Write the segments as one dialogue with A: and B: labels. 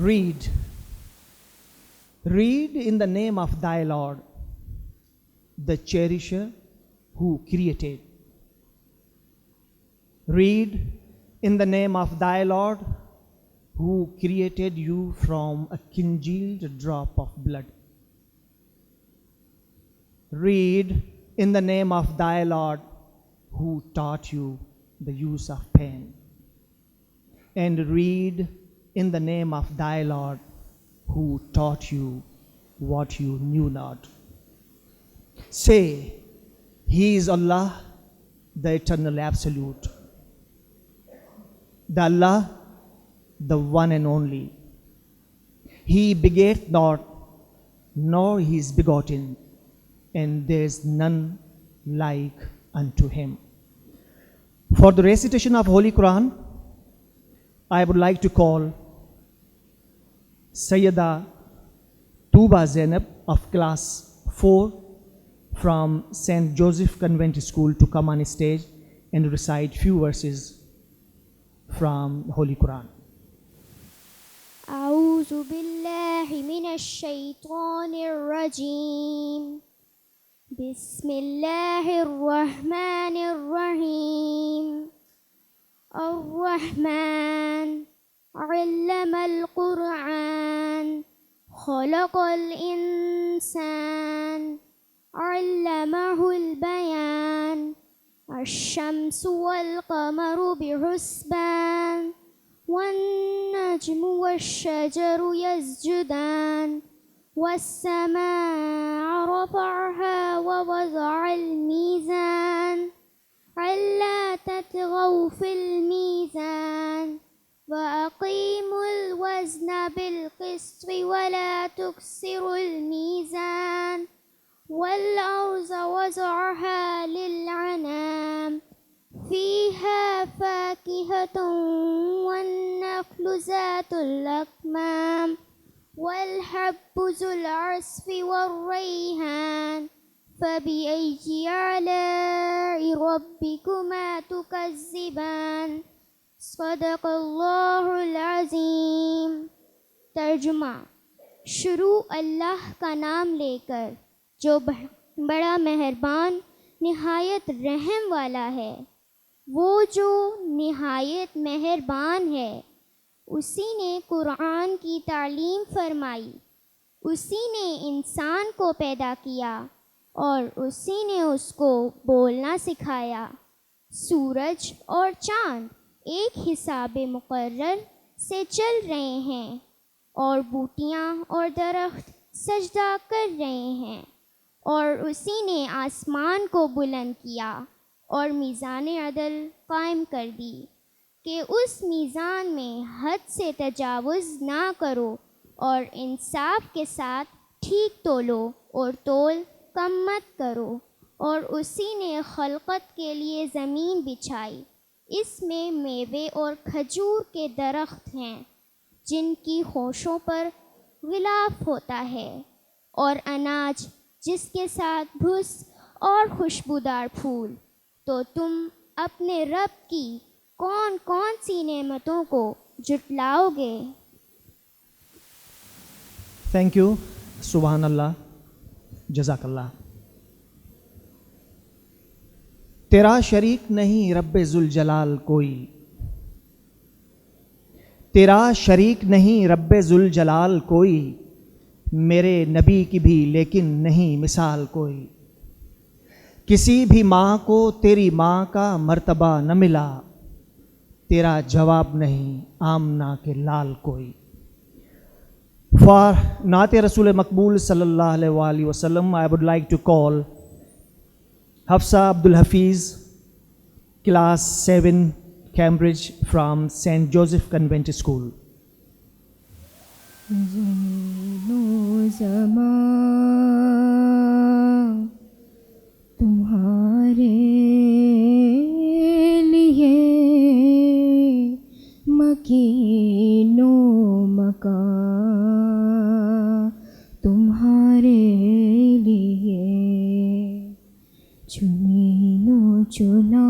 A: Read. Read in the name of thy Lord, the cherisher who created. Read in the name of thy Lord, who created you from a congealed drop of blood. Read in the name of thy Lord, who taught you the use of pen. And read in the name of thy Lord, who taught you what you knew not. Say, He is Allah, the eternal absolute, the Allah, the one and only. He begat not, nor He is begotten, and there is none like unto Him. For the recitation of Holy Quran, I would like to call Sayyida Tuba Zainab of class 4 from St. Joseph Convent School to come on stage and recite few verses from Holy Quran.
B: أعوذ بالله من الشيطان الرجيم. بسم الله الرحمن الرحيم. الرحمن علم القرآن خلق الإنسان علمه البيان. الشمس والقمر بحسبان والنجم والشجر يسجدان. والسماء رفعها ووضع الميزان ألا تطغوا في الميزان وأقيموا الوزن بالقسط ولا تكسروا الميزان. والأرض وضعها للأنام فيها فاكهة والنخل ذات الأكمام والحب ذو العصف والريحان. فبأي آلاء ربكما تكذبان. صدق اللہ العظیم. ترجمہ: شروع اللہ کا نام لے کر جو بڑا مہربان نہایت رحم والا ہے. وہ جو نہایت مہربان ہے، اسی نے قرآن کی تعلیم فرمائی، اسی نے انسان کو پیدا کیا اور اسی نے اس کو بولنا سکھایا. سورج اور چاند ایک حساب مقرر سے چل رہے ہیں اور بوٹیاں اور درخت سجدہ کر رہے ہیں. اور اسی نے آسمان کو بلند کیا اور میزان عدل قائم کر دی کہ اس میزان میں حد سے تجاوز نہ کرو اور انصاف کے ساتھ ٹھیک تولو اور تول کم مت کرو. اور اسی نے خلقت کے لیے زمین بچھائی، اس میں میوے اور کھجور کے درخت ہیں جن کی خوشوں پر غلاف ہوتا ہے، اور اناج جس کے ساتھ بھس اور خوشبودار پھول. تو تم اپنے رب کی کون کون سی نعمتوں کو جھٹلاؤ گے؟
A: Thank you. سبحان اللہ. جزاک اللہ. تیرا شریک نہیں رب ذوالجلال کوئی، تیرا شریک نہیں رب ذوالجلال کوئی، میرے نبی کی بھی لیکن نہیں مثال کوئی. کسی بھی ماں کو تیری ماں کا مرتبہ نہ ملا، تیرا جواب نہیں آمنہ کے لال کوئی. For نعت رسول مقبول صلی اللہ علیہ وآلہ وسلم, I would like to call Hafsa Abdul Hafiz, class 7, Cambridge, from St. Joseph Convent School.
C: تمہارے لیے مکین و مکان، تمہارے لیے چنین و چنا،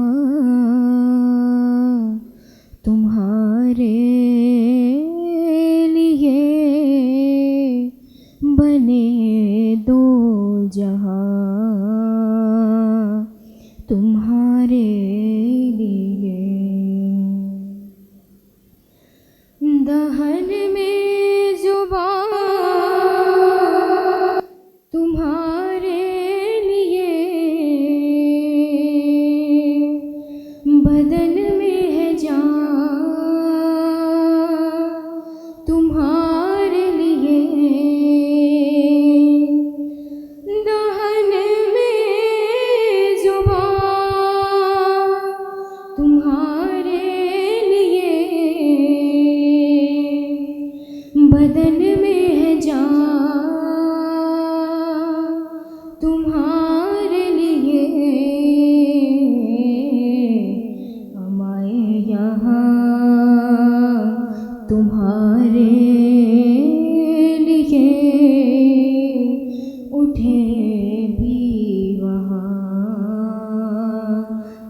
C: تمہارے لیے بنے دو جہاں تمہارے لیے، دہن میں زبان تمہارے لیے، بدن میں ہے جان تمہارے لیے، دہن میں زبان تمہارے لیے، بدن میں ہے جان تمہارے لیے، ہم آئے یہاں تمہارے لیے، اٹھے بھی وہاں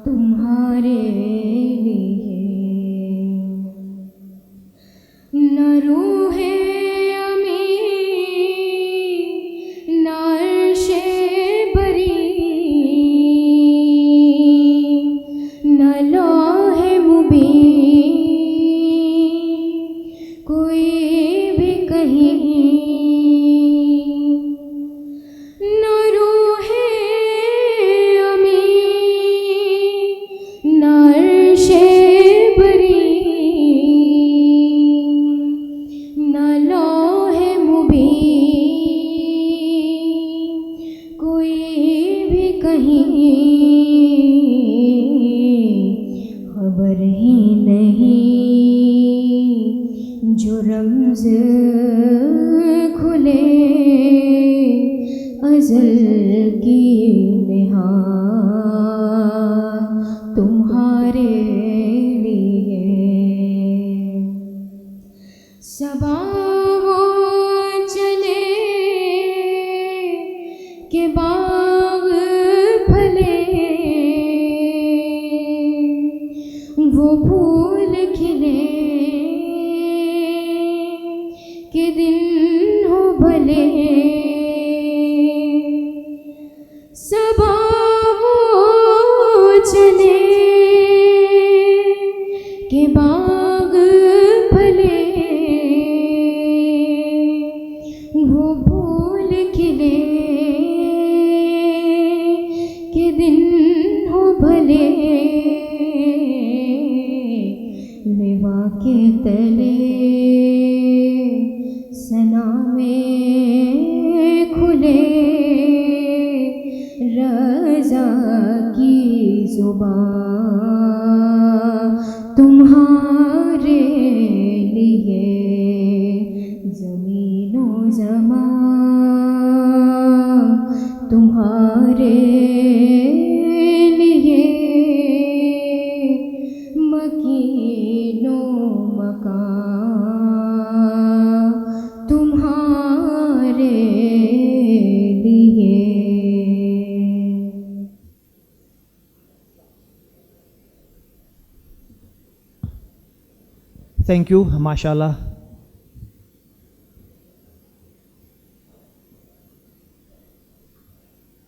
C: تمہارے لیے، نہ روح امین نہ عرش بری نہ لوح مبین کوئی بھی کہیں، نہ روح امین نہ عرش بری نہ لوح مبین کوئی بھی کہیں، خبر ہی نہیں جو رمز کھلے ازل کی نہاد تمہارے لیے، صبا وہ چلے کہ باغ پھلے، وہ پھول کھلے کہ دن ہو بھلے، صبا وہ چلے کہ باغ پھلے، وہ پھول کھلے کہ دن ہو بھلے، لوا کے تلے ثنا میں کھلے، رضا کی زبان تمہارے لیے، زمین و زمان تمہارے لیے، مکین و مکان تمہارے لیے۔
A: Thank you, mashallah.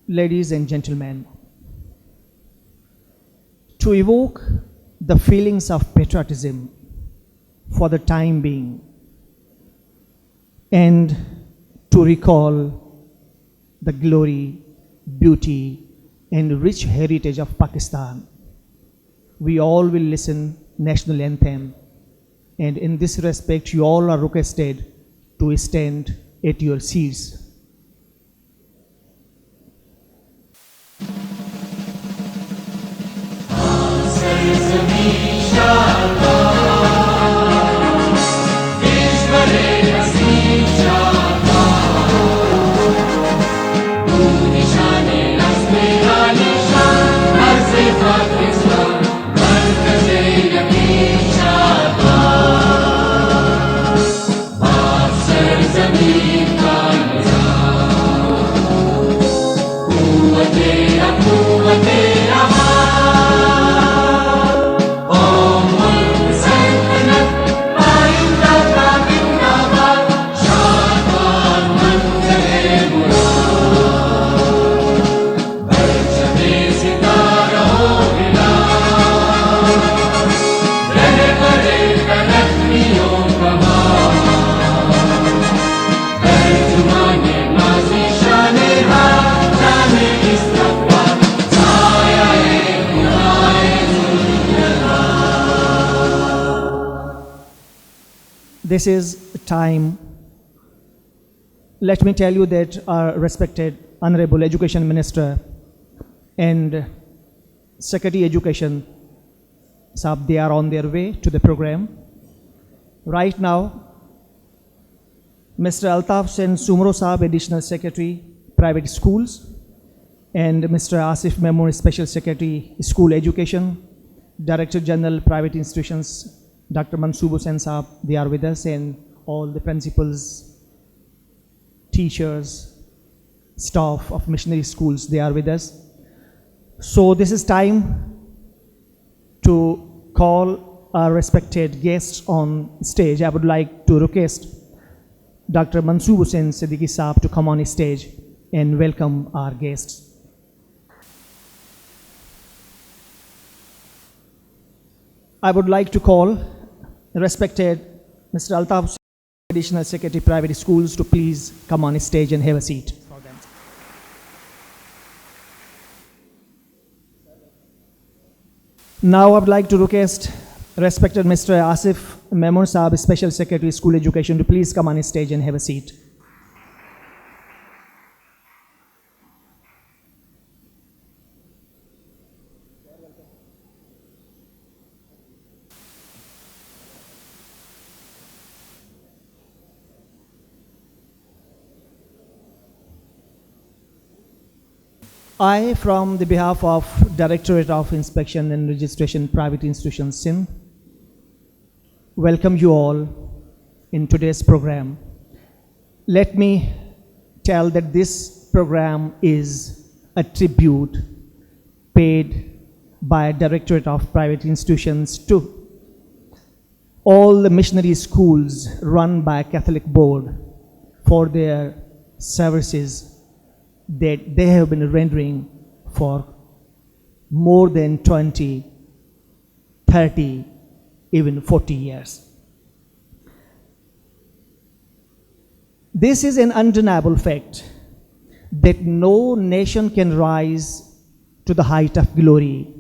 A: Ladies and gentlemen, to evoke the feelings of patriotism for the time being and to recall the glory, beauty and rich heritage of Pakistan, we all will listen national anthem, and in this respect you all are requested to stand at your seats.
D: زمین کا نظام
A: This is time. Let me tell you that our respected Honorable Education Minister and Secretary Education, Saab, they are on their way to the program. Right now, Mr. Altaf Sen Sumro Saab, Additional Secretary, Private Schools, and Mr. Asif Memon, Special Secretary, School Education, Director General, Private Institutions, Dr. Mansoor Hussain Saab, they are with us, and all the principals, teachers, staff of missionary schools, they are with us. So this is time to call our respected guests on stage. I would like to request Dr. Mansoor Hussain Siddiqui Saab to come on stage and welcome our guests. I would like to call respected Mr. Altaf, Additional Secretary, Private Schools, to please come on stage and have a seat for them. Now I would like to request respected Mr. Asif Memon Saab, Special Secretary, School Education, to please come on stage and have a seat. I, from the behalf of Directorate of Inspection and Registration, Private Institutions, SIN, welcome you all in today's program. Let me tell that this program is a tribute paid by Directorate of Private Institutions to all the missionary schools run by Catholic Board for their services that they have been rendering for more than 20, 30, even 40 years. This is an undeniable fact that no nation can rise to the height of glory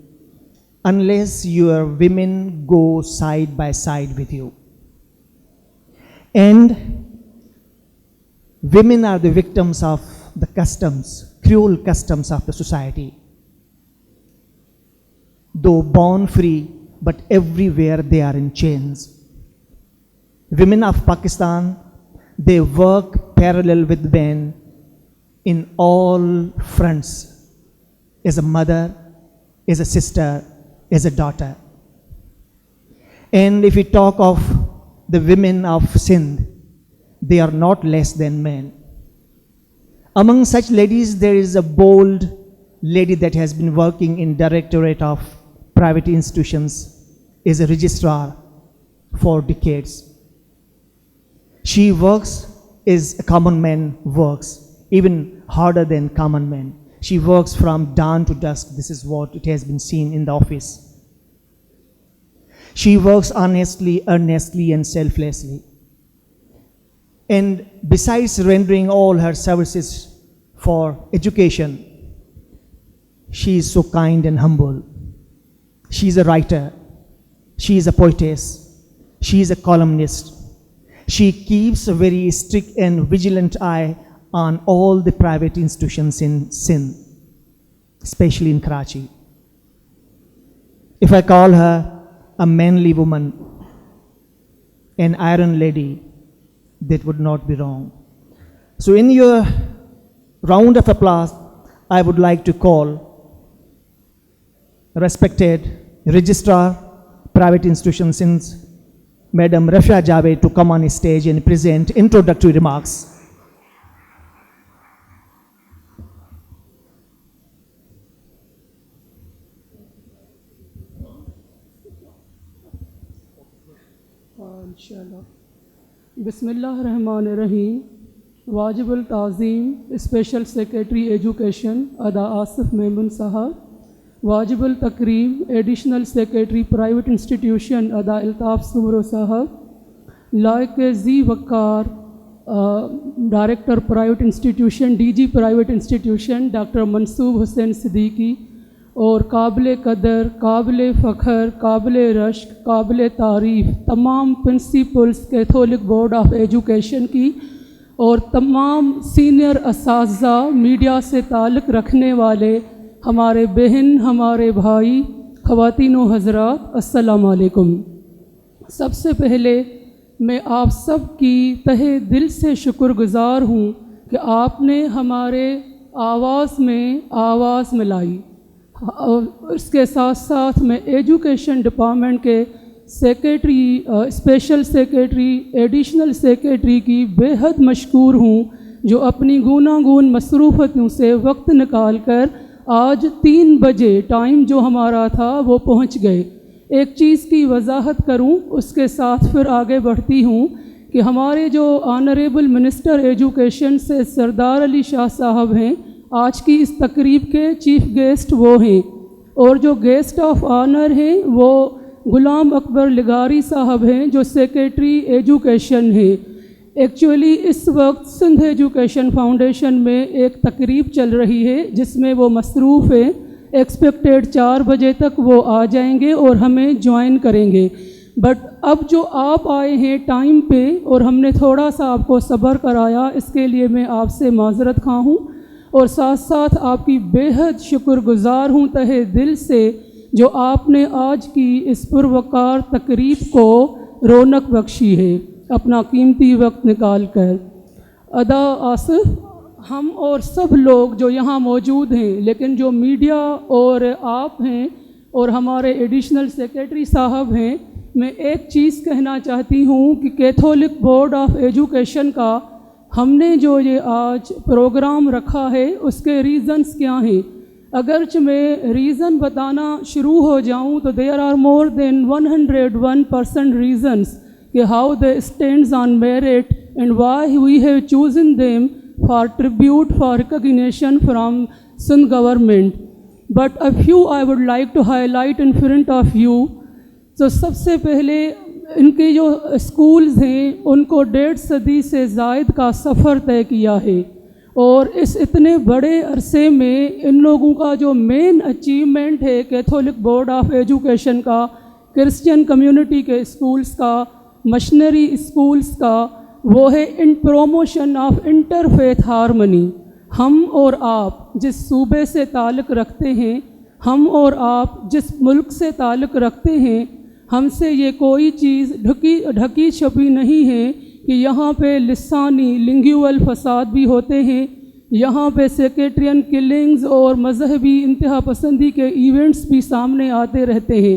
A: unless your women go side by side with you. And women are the victims of the customs, cruel customs of the society. Though born free, but everywhere they are in chains. Women of Pakistan, they work parallel with men in all fronts, as a mother, as a sister, as a daughter. And if we talk of the women of Sindh, they are not less than men. Among such ladies, there is a bold lady that has been working in Directorate of Private Institutions as a registrar for decades. She works as a common man works, even harder than common men. She works from dawn to dusk. This is what it has been seen in the office. She works honestly, earnestly, and selflessly. And besides rendering all her services for education, she is so kind and humble. She is a writer. She is a poetess. She is a columnist. She keeps a very strict and vigilant eye on all the private institutions in Sindh, especially in Karachi. If I call her a manly woman, an iron lady, that would not be wrong. So in your round of applause, I would like to call respected Registrar, Private Institutions Sindh, Madam Rafia Javed, to come on stage and present introductory remarks.
D: इंशाअल्लाह बिस्मिल्लाहिर्रहमानिर्रहीम वाजिबुल ताज़ीम special secretary education अदा आसिफ मेमन साहब, वाजिबुल तकरीम additional secretary private institution अदा अल्ताफ सुमरो साहब, लायक जी Waqar director private institution DG private institution doctor Mansoor Hussain Siddiqui, اور قابل قدر، قابل فخر، قابل رشک، قابل تعریف تمام principles Catholic board of education کی اور تمام سینئر اساتذہ، میڈیا سے تعلق رکھنے والے ہمارے بہن، ہمارے بھائی، خواتین و حضرات، السلام علیکم۔ سب سے پہلے میں آپ سب کی تہہ دل سے شکر گزار ہوں کہ آپ نے ہمارے آواز میں آواز ملائی۔ اور اس کے ساتھ ساتھ میں ایجوکیشن ڈپارٹمنٹ کے secretary, special secretary, additional secretary کی بے حد مشکور ہوں، جو اپنی گوناگون مصروفیتوں سے وقت نکال کر آج 3 بجے ٹائم جو ہمارا تھا وہ پہنچ گئے۔ ایک چیز کی وضاحت کروں، اس کے ساتھ پھر آگے بڑھتی ہوں کہ ہمارے جو آنریبل منسٹر ایجوکیشن سے سردار علی شاہ صاحب ہیں، آج کی اس تقریب کے چیف گیسٹ وہ ہیں، اور جو گیسٹ آف آنر ہیں وہ غلام اکبر لغاری صاحب ہیں، جو سیکریٹری ایجوکیشن ہیں۔ ایکچولی اس وقت سندھ ایجوکیشن فاؤنڈیشن میں ایک تقریب چل رہی ہے جس میں وہ مصروف ہیں، ایکسپیکٹیڈ 4 بجے تک وہ آ جائیں گے اور ہمیں جوائن کریں گے۔ بٹ اب جو آپ آئے ہیں ٹائم پہ اور ہم نے تھوڑا سا آپ کو صبر کرایا، اس کے لیے میں آپ سے معذرت خواہ ہوں، اور ساتھ ساتھ آپ کی بے حد شکر گزار ہوں تہہ دل سے، جو آپ نے آج کی اس پروقار تقریب کو رونق بخشی ہے اپنا قیمتی وقت نکال کر۔ ادا آصف، ہم اور سب لوگ جو یہاں موجود ہیں، لیکن جو میڈیا اور آپ ہیں اور ہمارے ایڈیشنل سیکریٹری صاحب ہیں، میں ایک چیز کہنا چاہتی ہوں کہ کیتھولک بورڈ آف ایجوکیشن کا ہم نے جو یہ آج پروگرام رکھا ہے اس کے ریزنز کیا ہیں۔ اگرچہ میں ریزن بتانا شروع ہو جاؤں تو there are more than 101% reasons کہ how they stands on merit and why we have chosen them for tribute for recognition from Sindh government, but a few I would like to highlight in front of you۔ تو سب سے پہلے ان کے جو schools ہیں ان کو 1.5 صدی سے زائد کا سفر طے کیا ہے، اور اس اتنے بڑے عرصے میں ان لوگوں کا جو مین اچیومنٹ ہے کیتھولک بورڈ آف ایجوکیشن کا، کرسچین کمیونٹی کے اسکولز کا، مشنری اسکولز کا، وہ ہے in promotion of interfaith harmony. ہم اور آپ جس صوبے سے تعلق رکھتے ہیں، ہم اور آپ جس ملک سے تعلق رکھتے ہیں، ہم سے یہ کوئی چیز ڈھکی چھپی نہیں ہے کہ یہاں پہ لسانی لنگیول فساد بھی ہوتے ہیں، یہاں پہ سیکریٹرین کلنگز اور مذہبی انتہا پسندی کے ایونٹس بھی سامنے آتے رہتے ہیں۔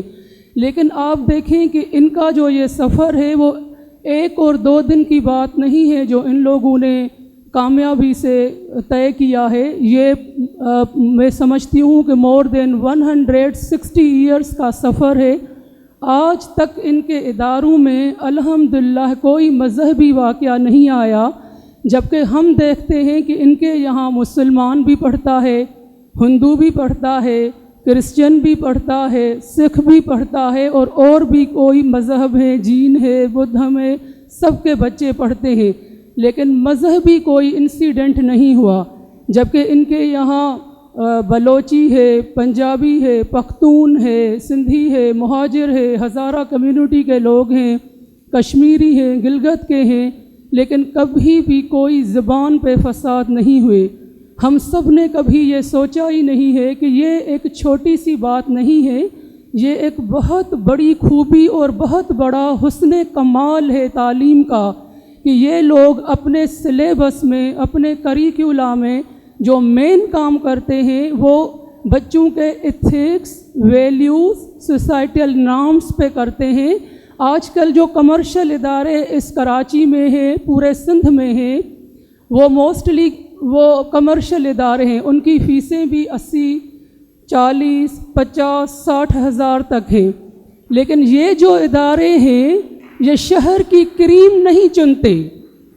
D: لیکن آپ دیکھیں کہ ان کا جو یہ سفر ہے وہ 1 اور 2 دن کی بات نہیں ہے جو ان لوگوں نے کامیابی سے طے کیا ہے۔ یہ میں سمجھتی ہوں کہ مور دین 160 ایئرس کا سفر ہے۔ آج تک ان کے اداروں میں الحمدللہ کوئی مذہبی واقعہ نہیں آیا، جبکہ ہم دیکھتے ہیں کہ ان کے یہاں مسلمان بھی پڑھتا ہے، ہندو بھی پڑھتا ہے، کرسچن بھی پڑھتا ہے، سکھ بھی پڑھتا ہے، اور بھی کوئی مذہب ہے، جین ہے، بدھم ہے، سب کے بچے پڑھتے ہیں، لیکن مذہبی کوئی انسیڈنٹ نہیں ہوا۔ جبکہ ان کے یہاں بلوچی ہے، پنجابی ہے، پختون ہے، سندھی ہے، مہاجر ہے، ہزارہ کمیونٹی کے لوگ ہیں، کشمیری ہیں، گلگت کے ہیں، لیکن کبھی بھی کوئی زبان پہ فساد نہیں ہوئے۔ ہم سب نے کبھی یہ سوچا ہی نہیں ہے کہ یہ ایک چھوٹی سی بات نہیں ہے، یہ ایک بہت بڑی خوبی اور بہت بڑا حسن کمال ہے تعلیم کا، کہ یہ لوگ اپنے سلیبس میں، اپنے کریکولا میں جو مین کام کرتے ہیں وہ بچوں کے ایتھکس، ویلیوز، سوسائٹل نارمز پہ کرتے ہیں۔ آج کل جو کمرشل ادارے اس کراچی میں ہیں، پورے سندھ میں ہیں، وہ موسٹلی وہ کمرشل ادارے ہیں، ان کی فیسیں بھی 80، 40، 50، 60 ہزار تک ہیں، لیکن یہ جو ادارے ہیں یہ شہر کی کریم نہیں چنتے۔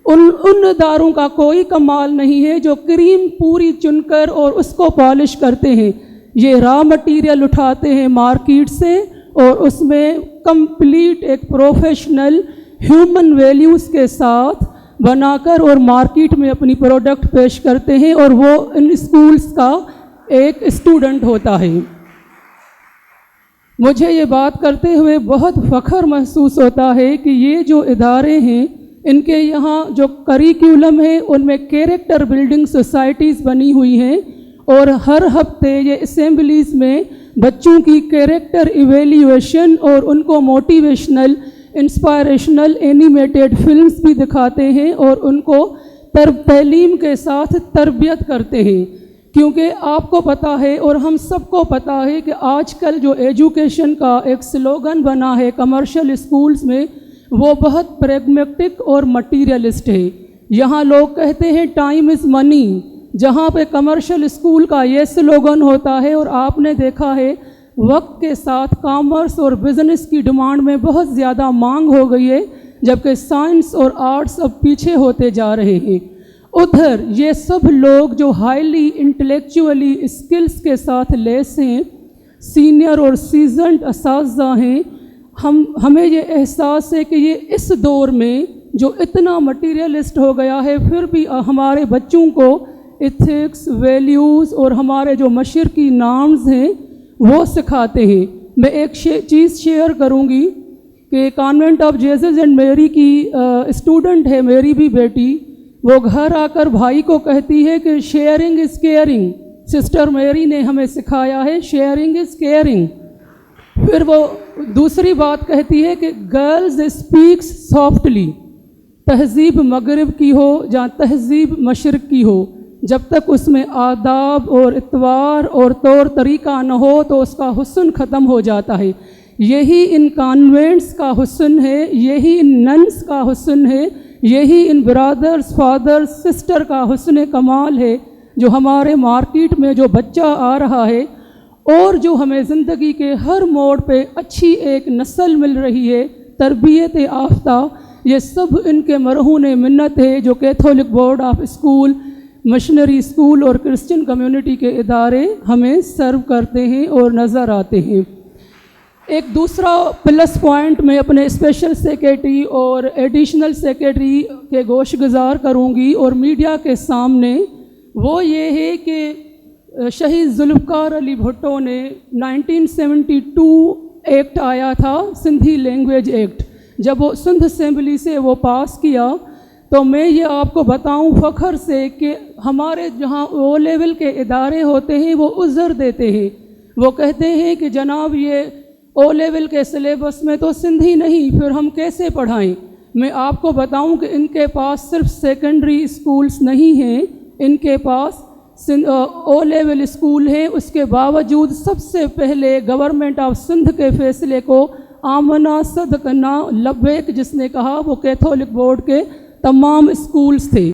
D: ان اداروں کا کوئی کمال نہیں ہے جو کریم پوری چن کر اور اس کو پالش کرتے ہیں۔ یہ را مٹیریل اٹھاتے ہیں مارکیٹ سے اور اس میں کمپلیٹ ایک پروفیشنل ہیومن ویلیوز کے ساتھ بنا کر اور مارکیٹ میں اپنی پروڈکٹ پیش کرتے ہیں، اور وہ ان اسکولز کا ایک اسٹوڈنٹ ہوتا ہے۔ مجھے یہ بات کرتے ہوئے بہت فخر محسوس ہوتا ہے کہ یہ جو ادارے ہیں ان کے یہاں جو کریکولم ہے ان میں کیریکٹر بلڈنگ سوسائٹیز بنی ہوئی ہیں، اور ہر ہفتے یہ اسمبلیز میں بچوں کی کیریکٹر ایویلیویشن اور ان کو موٹیویشنل انسپائریشنل اینیمیٹڈ فلمز بھی دکھاتے ہیں اور ان کو تعلیم کے ساتھ تربیت کرتے ہیں، کیونکہ آپ کو پتہ ہے اور ہم سب کو پتہ ہے کہ آج کل جو ایجوکیشن کا ایک سلوگن بنا ہے کمرشل اسکولز میں، وہ بہت پریگمیٹک اور مٹیریلسٹ ہے۔ یہاں لوگ کہتے ہیں ٹائم از منی، جہاں پہ کمرشل اسکول کا یہ سلوگن ہوتا ہے، اور آپ نے دیکھا ہے وقت کے ساتھ کامرس اور بزنس کی ڈیمانڈ میں بہت زیادہ مانگ ہو گئی ہے، جبکہ سائنس اور آرٹس اب پیچھے ہوتے جا رہے ہیں۔ ادھر یہ سب لوگ جو ہائیلی انٹلیکچولی اسکلز کے ساتھ لیس ہیں، سینئر اور سیزنڈ اساتذہ ہیں، ہمیں یہ احساس ہے کہ یہ اس دور میں جو اتنا مٹیریلسٹ ہو گیا ہے، پھر بھی ہمارے بچوں کو ایتھکس، ویلیوز اور ہمارے جو مشرقی نارمز ہیں وہ سکھاتے ہیں۔ میں ایک چیز شیئر کروں گی کہ کانوینٹ آف جیزس اینڈ میری کی اسٹوڈنٹ ہے میری بھی بیٹی، وہ گھر آ کر بھائی کو کہتی ہے کہ شیئرنگ از کیئرنگ۔ سسٹر میری نے ہمیں سکھایا ہے شیئرنگ از کیئرنگ۔ پھر وہ دوسری بات کہتی ہے کہ گرلز اسپیکس سافٹلی، تہذیب مغرب کی ہو یا تہذیب مشرق کی ہو، جب تک اس میں آداب اور اتوار اور طور طریقہ نہ ہو تو اس کا حسن ختم ہو جاتا ہے۔ یہی ان کانوینٹس کا حسن ہے، یہی ان ننس کا حسن ہے، یہی ان برادرز، فادرز، سسٹر کا حسن کمال ہے، جو ہمارے مارکیٹ میں جو بچہ آ رہا ہے اور جو ہمیں زندگی کے ہر موڑ پہ اچھی ایک نسل مل رہی ہے تربیت یافتہ۔ یہ سب ان کے مرہون منت ہے جو Catholic board of school, missionary school اور کرسچن کمیونٹی کے ادارے ہمیں سرو کرتے ہیں اور نظر آتے ہیں۔ ایک دوسرا پلس پوائنٹ میں اپنے اسپیشل سیکریٹری اور ایڈیشنل سیکریٹری کے گوش گزار کروں گی اور میڈیا کے سامنے، وہ یہ ہے کہ شہید ذوالفقار علی بھٹو نے 1972 ایکٹ آیا تھا، سندھی لینگویج ایکٹ، جب وہ سندھ اسمبلی سے وہ پاس کیا تو میں یہ آپ کو بتاؤں فخر سے کہ ہمارے جہاں او لیول کے ادارے ہوتے ہیں وہ عذر دیتے ہیں، وہ کہتے ہیں کہ جناب یہ او لیول کے سلیبس میں تو سندھی نہیں، پھر ہم کیسے پڑھائیں؟ میں آپ کو بتاؤں کہ ان کے پاس صرف سیکنڈری اسکولز نہیں ہیں، ان کے پاس او لیول اسکول ہیں۔ اس کے باوجود سب سے پہلے گورنمنٹ آف سندھ کے فیصلے کو آمنا صدقنا لبیک جس نے کہا وہ کیتھولک بورڈ کے تمام اسکولز تھے۔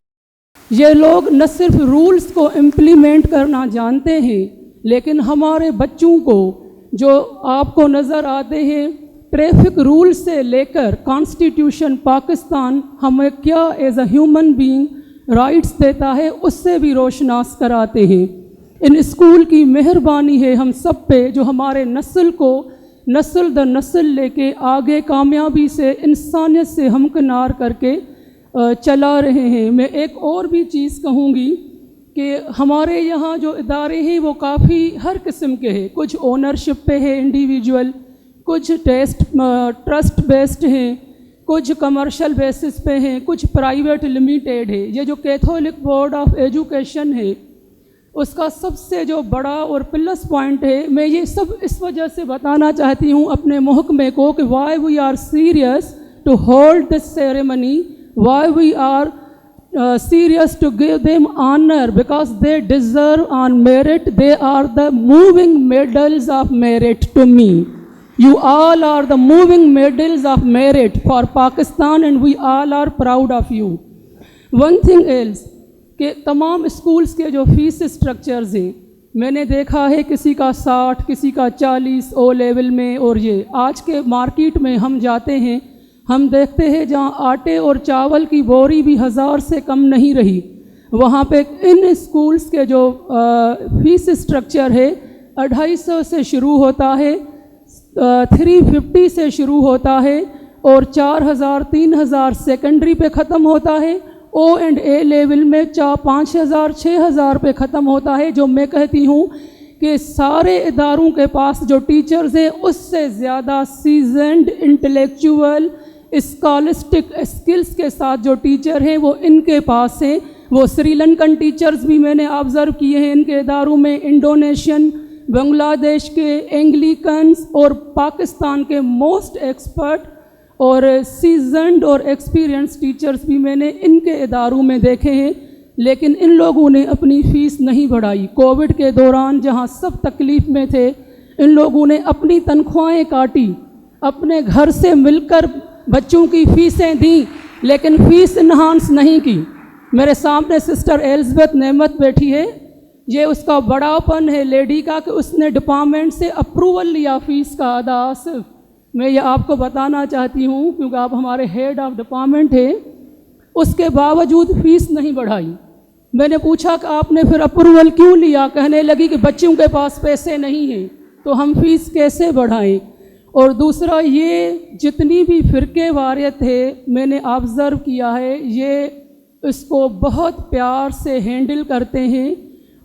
D: یہ لوگ نہ صرف رولز کو امپلیمنٹ کرنا جانتے ہیں، لیکن ہمارے بچوں کو جو آپ کو نظر آتے ہیں ٹریفک رول سے لے کر کانسٹیٹیوشن پاکستان ہمیں کیا as a human being rights دیتا ہے، اس سے بھی روشناس کراتے ہیں۔ ان اسکول کی مہربانی ہے ہم سب پہ جو ہمارے نسل کو نسل در نسل لے کے آگے کامیابی سے انسانیت سے ہمکنار کر کے چلا رہے ہیں۔ میں ایک اور بھی چیز کہوں گی کہ ہمارے یہاں جو ادارے ہیں وہ کافی ہر قسم کے ہیں، کچھ اونرشپ پہ ہے انڈیویجول، کچھ ٹرسٹ بیسڈ ہیں، کچھ کمرشل بیسس پہ ہیں، کچھ پرائیویٹ لمیٹیڈ ہے۔ یہ جو کیتھولک بورڈ آف ایجوکیشن ہے اس کا سب سے جو بڑا اور پلس پوائنٹ ہے، میں یہ سب اس وجہ سے بتانا چاہتی ہوں اپنے محکمے کو کہ why we are serious to hold this ceremony, why we are serious to give them honor, because they deserve on merit. They are the moving medals of merit to me. You all are the moving medals of merit for Pakistan and we all are proud of you. One thing else کہ تمام schools کے جو face structures ہیں میں نے دیکھا ہے کسی کا 60 کسی کا 40 او لیول میں، اور یہ آج کے مارکیٹ میں ہم جاتے ہیں ہم دیکھتے ہیں جہاں آٹے اور چاول کی بوری بھی 1000 سے کم نہیں رہی، وہاں پہ ان اسکولز کے جو فیس اسٹرکچر ہے 250 سے شروع ہوتا ہے، 350 سے شروع ہوتا ہے، اور 4000 3000 سیکنڈری پہ ختم ہوتا ہے، او اینڈ اے لیول میں 5000 6000 پہ ختم ہوتا ہے، جو میں کہتی ہوں کہ سارے اداروں کے پاس جو ٹیچرز ہیں اس سے زیادہ سیزنڈ انٹلیکچول اسکالسٹک اسکلز کے ساتھ جو ٹیچر ہیں وہ ان کے پاس ہیں. وہ سری لنکن ٹیچرز بھی میں نے آبزرو کیے ہیں ان کے اداروں میں, انڈونیشین, بنگلہ دیش کے, اینگلیکنز اور پاکستان کے موسٹ ایکسپرٹ اور سیزنڈ اور ایکسپیرینس ٹیچرز بھی میں نے ان کے اداروں میں دیکھے ہیں. لیکن ان لوگوں نے اپنی فیس نہیں بڑھائی. کووڈ کے دوران جہاں سب تکلیف میں تھے, ان لوگوں نے اپنی تنخواہیں کاٹی, اپنے گھر سے مل کر بچوں کی فیسیں دیں, لیکن فیس انہانس نہیں کی. میرے سامنے سسٹر ایلزبتھ نعمت بیٹھی ہے, یہ اس کا بڑا پن ہے لیڈی کا کہ اس نے ڈپارٹمنٹ سے اپروول لیا فیس کا ادا. صرف میں یہ آپ کو بتانا چاہتی ہوں کیونکہ آپ ہمارے ہیڈ آف ڈپارٹمنٹ ہیں, اس کے باوجود فیس نہیں بڑھائی. میں نے پوچھا کہ آپ نے پھر اپروول کیوں لیا؟ کہنے لگی کہ بچوں کے پاس پیسے نہیں ہیں تو ہم فیس کیسے بڑھائیں. اور دوسرا یہ جتنی بھی فرقے واریت ہے میں نے آبزرو کیا ہے, یہ اس کو بہت پیار سے ہینڈل کرتے ہیں.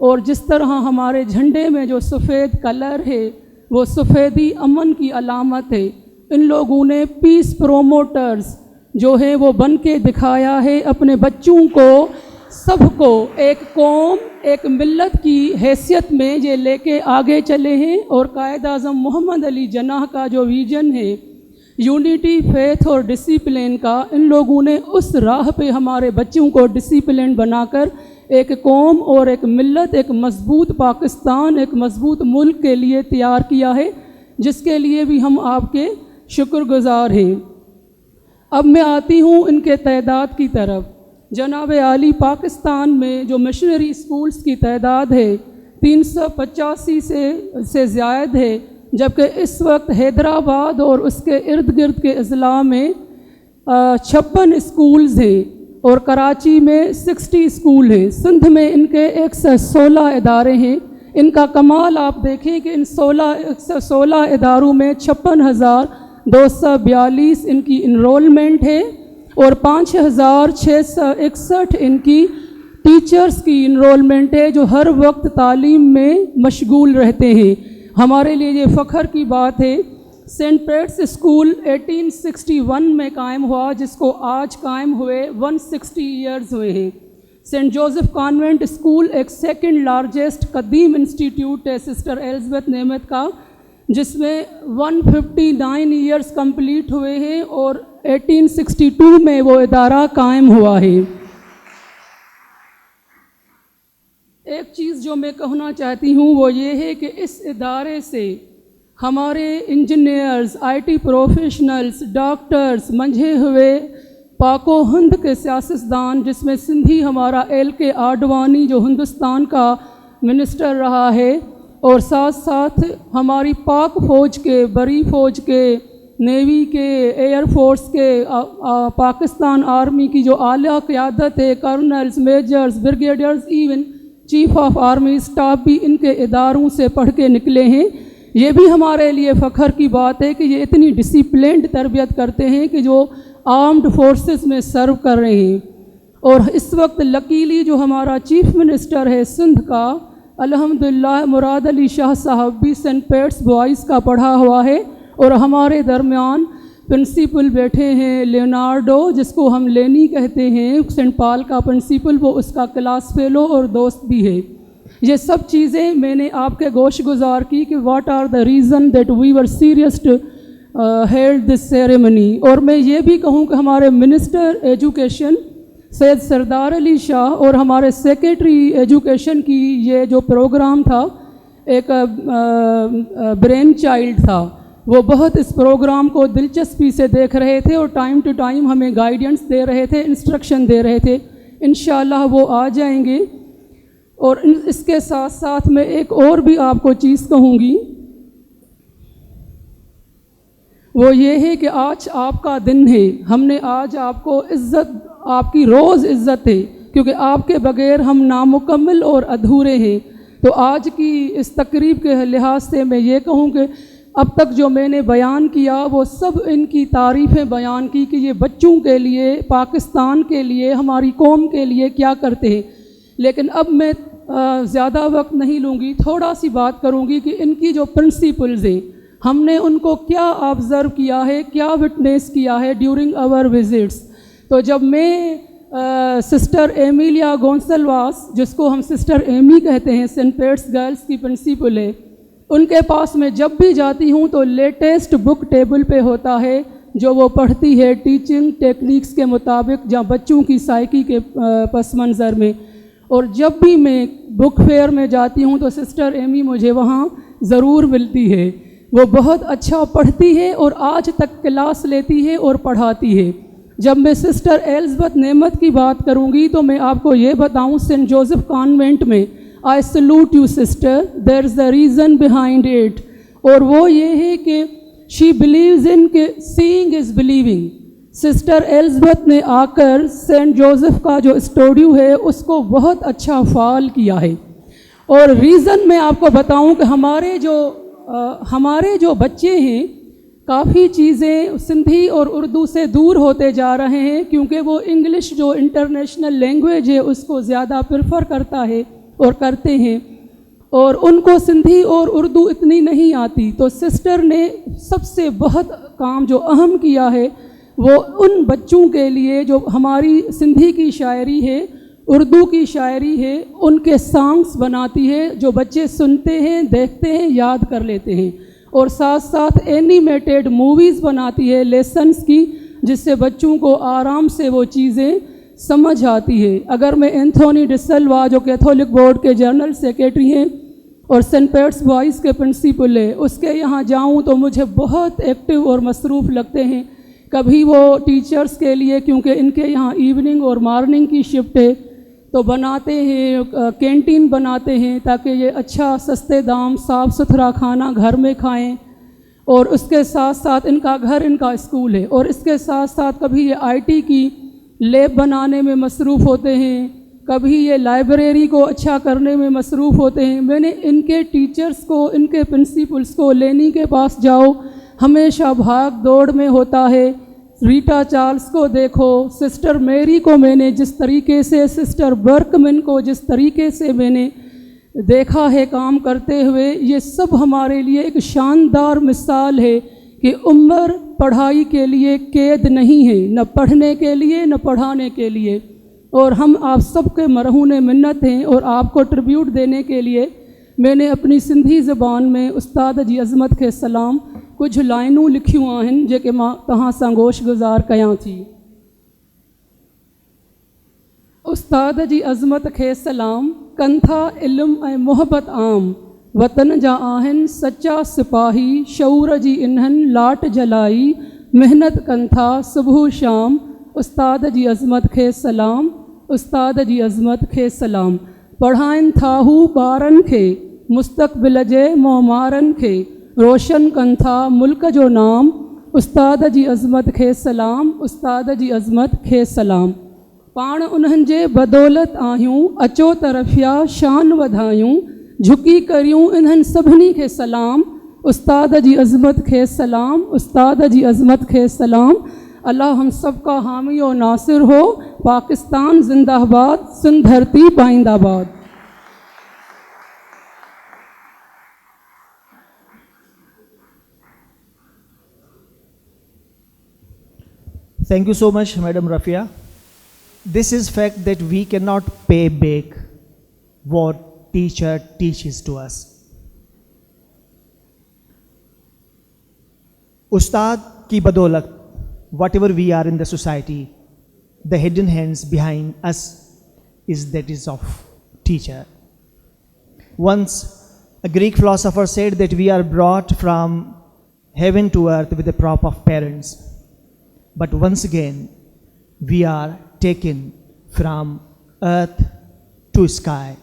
D: اور جس طرح ہمارے جھنڈے میں جو سفید کلر ہے وہ سفیدی امن کی علامت ہے, ان لوگوں نے پیس پروموٹرز جو ہے وہ بن کے دکھایا ہے. اپنے بچوں کو سب کو ایک قوم ایک ملت کی حیثیت میں یہ لے کے آگے چلے ہیں. اور قائد اعظم محمد علی جناح کا جو ویژن ہے یونٹی, فیتھ اور ڈسپلن کا, ان لوگوں نے اس راہ پہ ہمارے بچوں کو ڈسپلن بنا کر ایک قوم اور ایک ملت, ایک مضبوط پاکستان, ایک مضبوط ملک کے لیے تیار کیا ہے, جس کے لیے بھی ہم آپ کے شکر گزار ہیں. اب میں آتی ہوں ان کے تعداد کی طرف. جناب عالی, پاکستان میں جو مشنری اسکولز کی تعداد ہے 385 سے زائد ہے, جبکہ اس وقت حیدرآباد اور اس کے ارد گرد کے اضلاع میں 56 اسکولز ہیں اور کراچی میں 60 اسکول ہیں. سندھ میں ان کے 116 ادارے ہیں. ان کا کمال آپ دیکھیں کہ ان 116 اداروں میں 56,242 ان کی انرولمنٹ ہے اور 5,661 ان کی ٹیچرز کی انرولمنٹ ہے جو ہر وقت تعلیم میں مشغول رہتے ہیں. ہمارے لیے یہ فخر کی بات ہے. سینٹ پیٹس اسکول 1861 میں قائم ہوا, جس کو آج قائم ہوئے 160 ایئرز ہوئے ہیں. سینٹ جوزف کانوینٹ اسکول ایک سیکنڈ لارجسٹ قدیم انسٹیٹیوٹ ہے سسٹر ایلزبتھ نعمت کا, جس میں 159 ایئرز کمپلیٹ ہوئے ہیں اور 1862 میں وہ ادارہ قائم ہوا ہے. ایک چیز جو میں کہنا چاہتی ہوں وہ یہ ہے کہ اس ادارے سے ہمارے engineers, I T professionals, doctors, منجھے ہوئے پاک و ہند کے سیاستدان, جس میں سندھی ہمارا ایل کے آڈوانی جو ہندوستان کا منسٹر رہا ہے, اور ساتھ ساتھ ہماری پاک فوج کے, بری فوج کے, نیوی کے, ایئر فورس کے, پاکستان آرمی کی جو اعلیٰ قیادت ہے, colonels, majors, brigadiers, even chief of army staff بھی ان کے اداروں سے پڑھ کے نکلے ہیں. یہ بھی ہمارے لیے فخر کی بات ہے کہ یہ اتنی ڈسپلنڈ تربیت کرتے ہیں کہ جو آرمڈ فورسز میں سرو کر رہے ہیں. اور اس وقت لکیلی جو ہمارا چیف منسٹر ہے سندھ کا, الحمدللہ مراد علی شاہ صاحب بھی سینٹ پیٹس بوائز کا پڑھا ہوا ہے, اور ہمارے درمیان پرنسپل بیٹھے ہیں لیونارڈو, جس کو ہم لینی کہتے ہیں, سینٹ پال کا پرنسپل, وہ اس کا کلاس فیلو اور دوست بھی ہے. یہ سب چیزیں میں نے آپ کے گوش گزار کی کہ what are the reason that we were serious to held this ceremony. اور میں یہ بھی کہوں کہ ہمارے منسٹر ایجوکیشن سید سردار علی شاہ اور ہمارے سیکریٹری ایجوکیشن کی یہ جو پروگرام تھا ایک برین چائلڈ تھا, وہ بہت اس پروگرام کو دلچسپی سے دیکھ رہے تھے اور ٹائم ٹو ٹائم ہمیں گائیڈنس دے رہے تھے, انسٹرکشن دے رہے تھے. انشاءاللہ وہ آ جائیں گے. اور اس کے ساتھ ساتھ میں ایک اور بھی آپ کو چیز کہوں گی, وہ یہ ہے کہ آج آپ کا دن ہے. ہم نے آج آپ کو عزت, آپ کی روز عزت ہے, کیونکہ آپ کے بغیر ہم نامکمل اور ادھورے ہیں. تو آج کی اس تقریب کے لحاظ سے میں یہ کہوں کہ اب تک جو میں نے بیان کیا وہ سب ان کی تعریفیں بیان کی کہ یہ بچوں کے لیے, پاکستان کے لیے, ہماری قوم کے لیے کیا کرتے ہیں. لیکن اب میں زیادہ وقت نہیں لوں گی, تھوڑا سی بات کروں گی کہ ان کی جو پرنسپلز ہیں ہم نے ان کو کیا آبزرو کیا ہے, کیا وٹنس کیا ہے ڈیورنگ آور وزٹس. تو جب میں سسٹر ایمیلیا گونسلواس, جس کو ہم سسٹر ایمی کہتے ہیں, سینٹ پیٹرس گرلس کی پرنسپل ہے, ان کے پاس میں جب بھی جاتی ہوں تو لیٹسٹ بک ٹیبل پہ ہوتا ہے جو وہ پڑھتی ہے ٹیچنگ ٹیکنیکس کے مطابق, جہاں بچوں کی سائیکی کے پس منظر میں. اور جب بھی میں بک فیئر میں جاتی ہوں تو سسٹر ایمی مجھے وہاں ضرور ملتی ہے. وہ بہت اچھا پڑھتی ہے اور آج تک کلاس لیتی ہے اور پڑھاتی ہے. جب میں سسٹر ایلزبتھ نعمت کی بات کروں گی تو میں آپ کو یہ بتاؤں, سینٹ جوزف کانوینٹ میں I salute you sister, there is a reason behind it. اور وہ یہ ہے کہ شی بلیوز ان کہ seeing is believing. Sister Elizabeth نے آ کر سینٹ جوزف کا جو اسٹوڈیو ہے اس کو بہت اچھا فعال کیا ہے. اور ریزن میں آپ کو بتاؤں کہ ہمارے جو بچے ہیں کافی چیزیں سندھی اور اردو سے دور ہوتے جا رہے ہیں, کیونکہ وہ انگلش جو انٹرنیشنل لینگویج ہے اس کو زیادہ پریفر کرتا ہے اور کرتے ہیں, اور ان کو سندھی اور اردو اتنی نہیں آتی. تو سسٹر نے سب سے بہت کام جو اہم کیا ہے وہ ان بچوں کے لیے جو ہماری سندھی کی شاعری ہے, اردو کی شاعری ہے, ان کے سانگس بناتی ہے جو بچے سنتے ہیں, دیکھتے ہیں, یاد کر لیتے ہیں. اور ساتھ ساتھ اینیمیٹیڈ موویز بناتی ہے لیسنس کی, جس سے بچوں کو آرام سے وہ چیزیں سمجھ آتی ہے. اگر میں اینتھونی ڈسلوا جو کیتھولک بورڈ کے جنرل سیکریٹری ہیں اور سینٹ پیٹرس بوائز کے پرنسپل ہے, اس کے یہاں جاؤں تو مجھے بہت ایکٹیو اور مصروف لگتے ہیں. کبھی وہ ٹیچرز کے لیے, کیونکہ ان کے یہاں ایوننگ اور مارننگ کی شفٹ ہے, تو بناتے ہیں, کینٹین بناتے ہیں تاکہ یہ اچھا سستے دام صاف ستھرا کھانا گھر میں کھائیں. اور اس کے ساتھ ساتھ ان کا گھر ان کا اسکول ہے, اور اس کے ساتھ ساتھ کبھی یہ آئی ٹی کی لیب بنانے میں مصروف ہوتے ہیں, کبھی یہ لائبریری کو اچھا کرنے میں مصروف ہوتے ہیں. میں نے ان کے ٹیچرز کو, ان کے پرنسپلس کو, لینی کے پاس جاؤ ہمیشہ بھاگ دوڑ میں ہوتا ہے. ریٹا چارلز کو دیکھو, سسٹر میری کو میں نے جس طریقے سے, سسٹر برکمن کو جس طریقے سے میں نے دیکھا ہے کام کرتے ہوئے, یہ سب ہمارے لیے ایک شاندار مثال ہے کہ عمر پڑھائی کے لیے قید نہیں ہے, نہ پڑھنے کے لیے نہ پڑھانے کے لیے. اور ہم آپ سب کے مرہون منت ہیں, اور آپ کو ٹریبیوٹ دینے کے لیے میں نے اپنی سندھی زبان میں استاد جی عظمت کے سلام کچھ لائنوں لکھیوں آہن जेके मां तव्हां सां गोश गुज़ार कयां थी. उस्ताद जी अज़मत खे सलाम कनि था इल्मु ऐं मुहबत आम, वतन जा आहिनि सचा सिपाही, शऊर जी इन्हनि लाट जलाई, महिनत कनि था सुबुह शाम. उस्ताद जी अज़मत खे सलाम, उस्ताद जी अज़मत खे सलाम. पढ़ाइनि था हू ॿारनि खे, मुस्तक़बिल जे मोमारनि खे, रोशन कनि था मुल्क जो नाम. उस्ताद जी अज़मत खे सलाम, उस्ताद जी अज़मत खे सलाम. पाण उन्हनि जे बदौलत आहियूं, अचो तरफ़िया शान वधायूं, झुकी करियूं इन्हनि सभिनी खे सलाम. उस्ताद जी अज़मत खे सलाम, उस्ताद जी अज़मत खे सलाम. अल्लाह हम सब का हामी और नासिर हो. पाकिस्तान जिंदाबाद, सिंध धरती पाइंदाबाद.
A: Thank you so much, Madam Rafia. This is fact that we cannot pay back what teacher teaches to us. Ustad ki badolat, whatever we are in the society, the hidden hands behind us is that is of teacher. Once a Greek philosopher said that we are brought from heaven to earth with the prop of parents. But once again, we are taken from earth to sky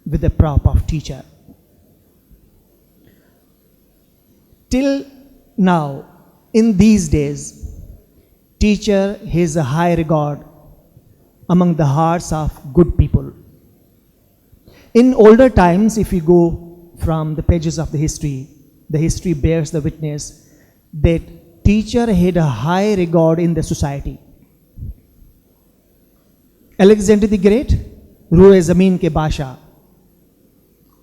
A: with the prop of teacher. Till now, in these days, teacher has a high regard among the hearts of good people. In older times, if we go from the pages of the history bears the witness that teacher had a high regard in the society. Alexander the Great, Ruhe Zameen ke Basha,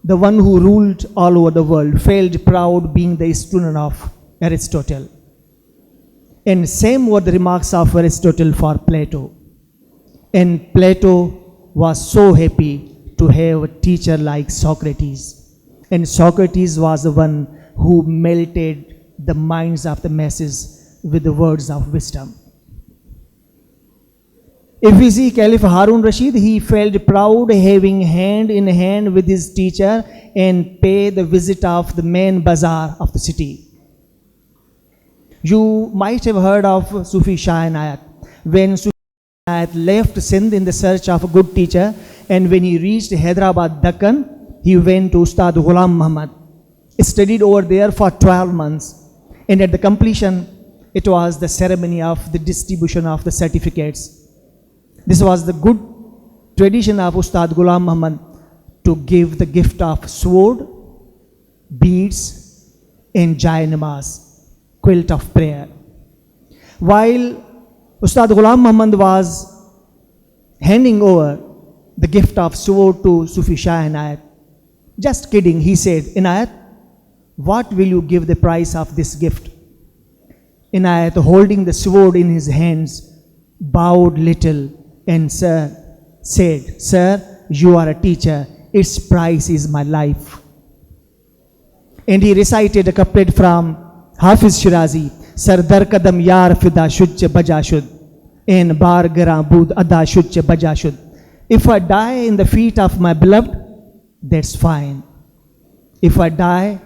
A: the one who ruled all over the world, felt proud being the student of Aristotle. And same were the remarks of Aristotle for Plato. And Plato was so happy to have a teacher like Socrates. And Socrates was the one who melted the minds of the masses with the words of wisdom. If we see Caliph Harun Rashid, he felt proud having hand in hand with his teacher and pay the visit of the main bazaar of the city. You might have heard of Sufi Shah Inayat. When Sufi Shah Inayat left Sindh in the search of a good teacher, and when he reached Hyderabad, Deccan, he went to Ustad Ghulam Muhammad. He studied over there for 12 months. And at the completion, it was the ceremony of the distribution of the certificates. This was the good tradition of Ustad Ghulam Muhammad to give the gift of sword, beads, and Jai Namaz, quilt of prayer. While Ustad Ghulam Muhammad was handing over the gift of sword to Sufi Shah Inayat, just kidding, he said, Inayat, what will you give the price of this gift? Inayat, holding the sword in his hands, bowed little and said, Sir, you are a teacher, its price is my life. And he recited a couplet from Hafiz Shirazi, Sardar kadam yar fida shudj baja shud, and bar gara bud ada shudj baja shud. If I die in the feet of my beloved, that's fine. If I die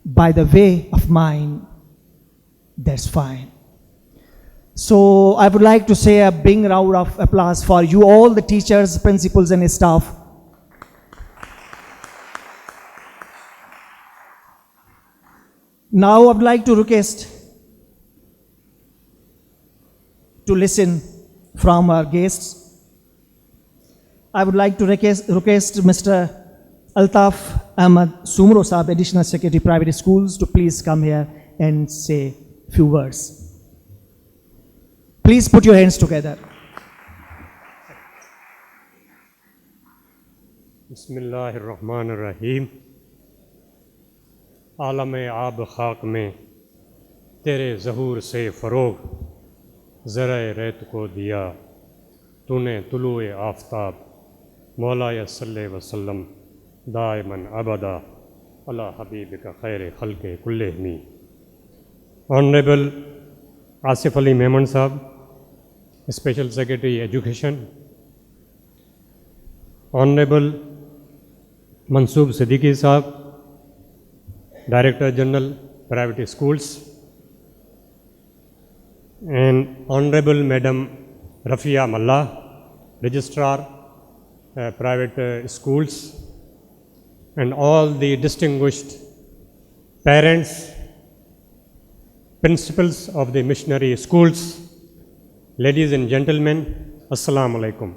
A: by the way of mine, that's fine. So I would like to say a big round of applause for you all, the teachers, principals, and staff. Now I would like to request to listen from our guests. I would like to request Mr. Altaf Ahmad Sumro Saab, Additional Secretary, Private Schools, to please come here and say a few words. Please put your hands together.
E: Bismillahirrahmanirrahim. عالم آب خاک میں تیرے ظہور سے فروغ زرع ریت کو دیا تو نے طلوع آفتاب مولا صلی وسلم دائماً ابدا علی حبیبک خیر خلق کلہم. آنریبل آصف علی میمن صاحب, اسپیشل سیکرٹری ایجوکیشن, آنریبل منصوب صدیقی صاحب, director general private schools, and honourable madam Rafia ملا, registrar private schools, and all the distinguished parents, principals of the missionary schools, ladies and gentlemen, Assalamu alaikum.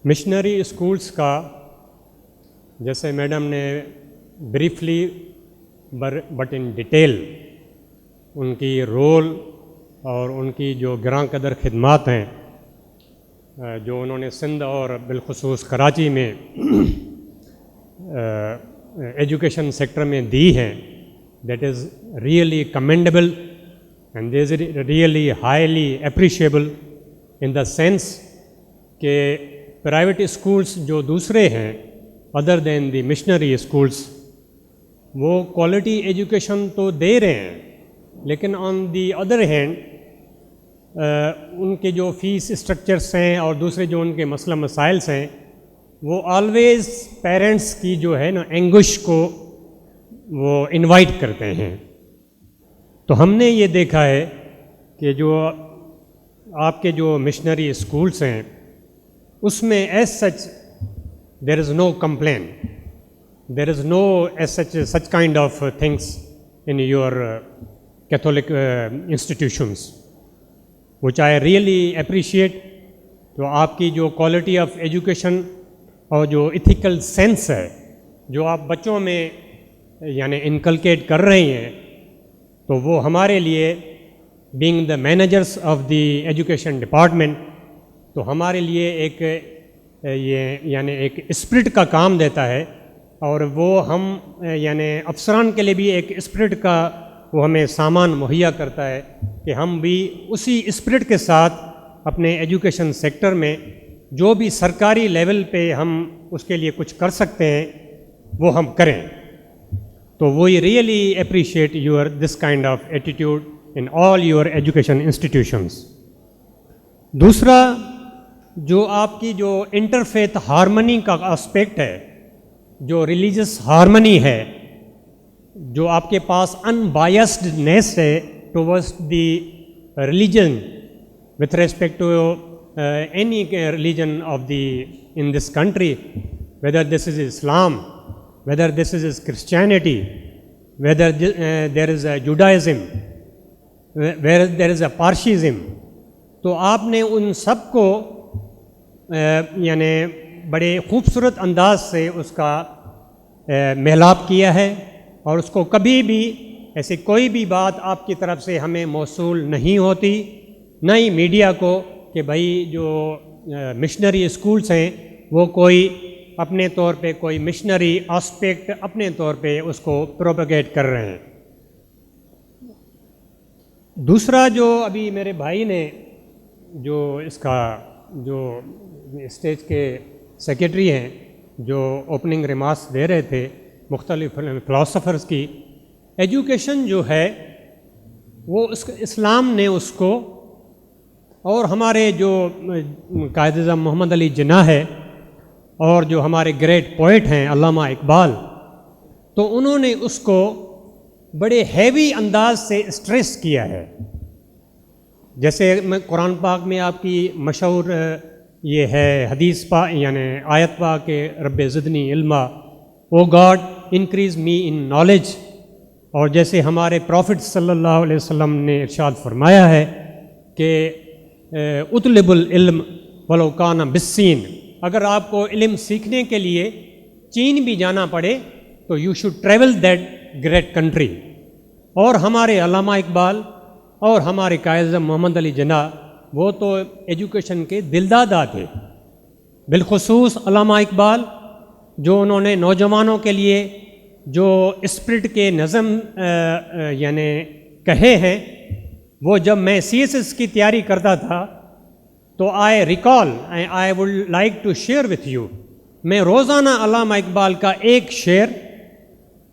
E: Missionary schools کا جیسے madam نے briefly but in detail ان کی role اور ان کی جو گراں قدر خدمات ہیں جو انہوں نے سندھ اور بالخصوص کراچی میں ایجوکیشن سیکٹر میں دی ہیں, that is really commendable and they is really highly appreciable in the sense کہ پرائیویٹ اسکولس جو دوسرے ہیں ادر دین دی مشنری اسکولس وہ کوالٹی ایجوکیشن تو دے رہے ہیں, لیکن آن دی ادر ہینڈ ان کے جو فیس اسٹرکچرس ہیں اور دوسرے جو ان کے مسئلہ مسائلس ہیں وہ آلویز پیرنٹس کی جو ہے نا اینگوش کو وہ انوائٹ کرتے ہیں. تو ہم نے یہ دیکھا ہے کہ جو آپ کے جو مشنری اسکولس ہیں اس میں as such there is no complain, there is no as such kind of things in your Catholic institutions which I really appreciate. تو آپ کی جو کوالٹی آف ایجوکیشن اور جو ایتھیکل سینس ہے جو آپ بچوں میں یعنی انکلکیٹ کر رہے ہیں, تو وہ ہمارے لیے being the managers of the education department تو ہمارے لیے ایک یہ یعنی ایک اسپرٹ کا کام دیتا ہے، اور وہ ہم یعنی افسران کے لیے بھی ایک اسپرٹ کا وہ ہمیں سامان مہیا کرتا ہے کہ ہم بھی اسی اسپرٹ کے ساتھ اپنے ایجوکیشن سیکٹر میں جو بھی سرکاری لیول پہ ہم اس کے لیے کچھ کر سکتے ہیں وہ ہم کریں. تو we really appreciate your this kind of attitude in all your education institutions. دوسرا جو آپ کی جو انٹرفیتھ ہارمنی کا اسپیکٹ ہے، جو ریلیجس ہارمنی ہے، جو آپ کے پاس انبائسڈنیس ہے towards the religion with respect to any religion of the in this country, whether this is Islam, whether this is Christianity, whether there is a Judaism, where there is a Parshism. تو آپ نے ان سب کو یعنی بڑے خوبصورت انداز سے اس کا میلاب کیا ہے، اور اس کو کبھی بھی ایسی کوئی بھی بات آپ کی طرف سے ہمیں موصول نہیں ہوتی، نہ ہی میڈیا کو، کہ بھائی جو مشنری اسکولس ہیں وہ کوئی اپنے طور پہ کوئی مشنری آسپیکٹ اپنے طور پہ اس کو پروپیگیٹ کر رہے ہیں. دوسرا جو ابھی میرے بھائی نے جو اس کا جو اسٹیج کے سیکرٹری ہیں جو اوپننگ ریمارکس دے رہے تھے مختلف فلاسفرز کی، ایجوکیشن جو ہے وہ اسلام نے اس کو، اور ہمارے جو قائد اعظم محمد علی جناح ہے اور جو ہمارے گریٹ پوئٹ ہیں علامہ اقبال، تو انہوں نے اس کو بڑے ہیوی انداز سے اسٹریس کیا ہے. جیسے قرآن پاک میں آپ کی مشہور یہ ہے حدیث پاک یعنی آیت پاک کہ رب زدنی علما، O God increase me in knowledge. اور جیسے ہمارے پروفٹ صلی اللہ علیہ وسلم نے ارشاد فرمایا ہے کہ اطلب العلم ولو کان بالصین، اگر آپ کو علم سیکھنے کے لیے چین بھی جانا پڑے تو you should travel that great country. اور ہمارے علامہ اقبال اور ہمارے قائد اعظم محمد علی جناح وہ تو ایجوکیشن کے دلدادہ تھے، بالخصوص علامہ اقبال جو انہوں نے نوجوانوں کے لیے جو اسپرٹ کے نظم یعنی کہے ہیں، وہ جب میں سی ایس ایس کی تیاری کرتا تھا تو I recall I would like to share with you, میں روزانہ علامہ اقبال کا ایک شعر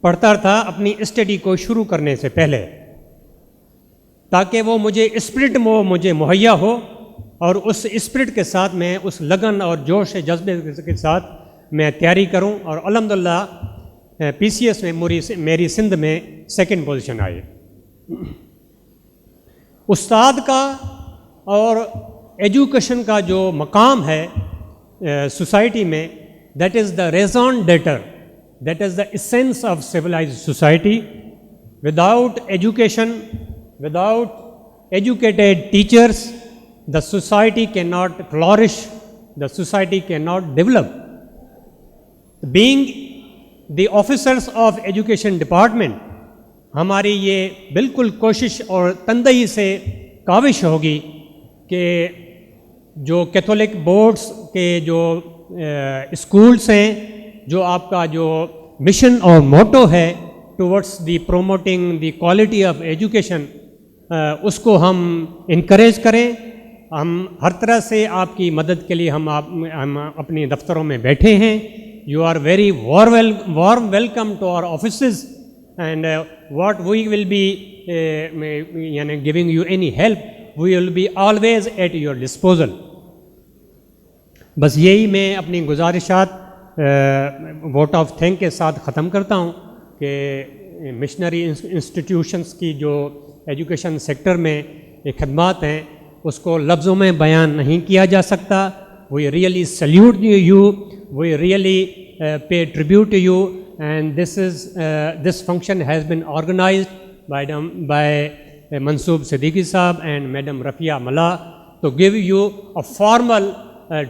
E: پڑھتا تھا اپنی اسٹڈی کو شروع کرنے سے پہلے، تاکہ وہ مجھے اسپرٹ میں مجھے مہیا ہو، اور اس اسپرٹ کے ساتھ میں اس لگن اور جوش جذبے کے ساتھ میں تیاری کروں. اور الحمدللہ پی سی ایس میں میری سندھ میں 2nd پوزیشن آئی. استاد کا اور ایجوکیشن کا جو مقام ہے سوسائٹی میں، that is the raison d'etre, that is the essence of civilised society. Without education, without educated teachers, the society cannot flourish, the society cannot develop. Being the officers of education department، ہماری یہ بالکل کوشش اور تندہی سے کاوش ہوگی کہ جو Catholic boards کے جو اسکولس ہیں، جو آپ کا جو مشن اور موٹو ہے towards the promoting the quality of education, اس کو ہم انکریج کریں. ہم ہر طرح سے آپ کی مدد کے لیے ہم اپنے دفتروں میں بیٹھے ہیں. You are very warm welcome to our offices, and what we will be یعنی giving you any help, we will be always at your disposal. بس یہی میں اپنی گزارشات ووٹ آف تھینک کے ساتھ ختم کرتا ہوں کہ مشنری انسٹیٹیوشنس کی جو ایجوکیشن سیکٹر میں خدمات ہیں اس کو لفظوں میں بیان نہیں کیا جا سکتا. We really salute you, we really pay tribute to you, and this function has been organised by Mansoob Siddiqui صاحب and madam Rafia Mulla to give you a formal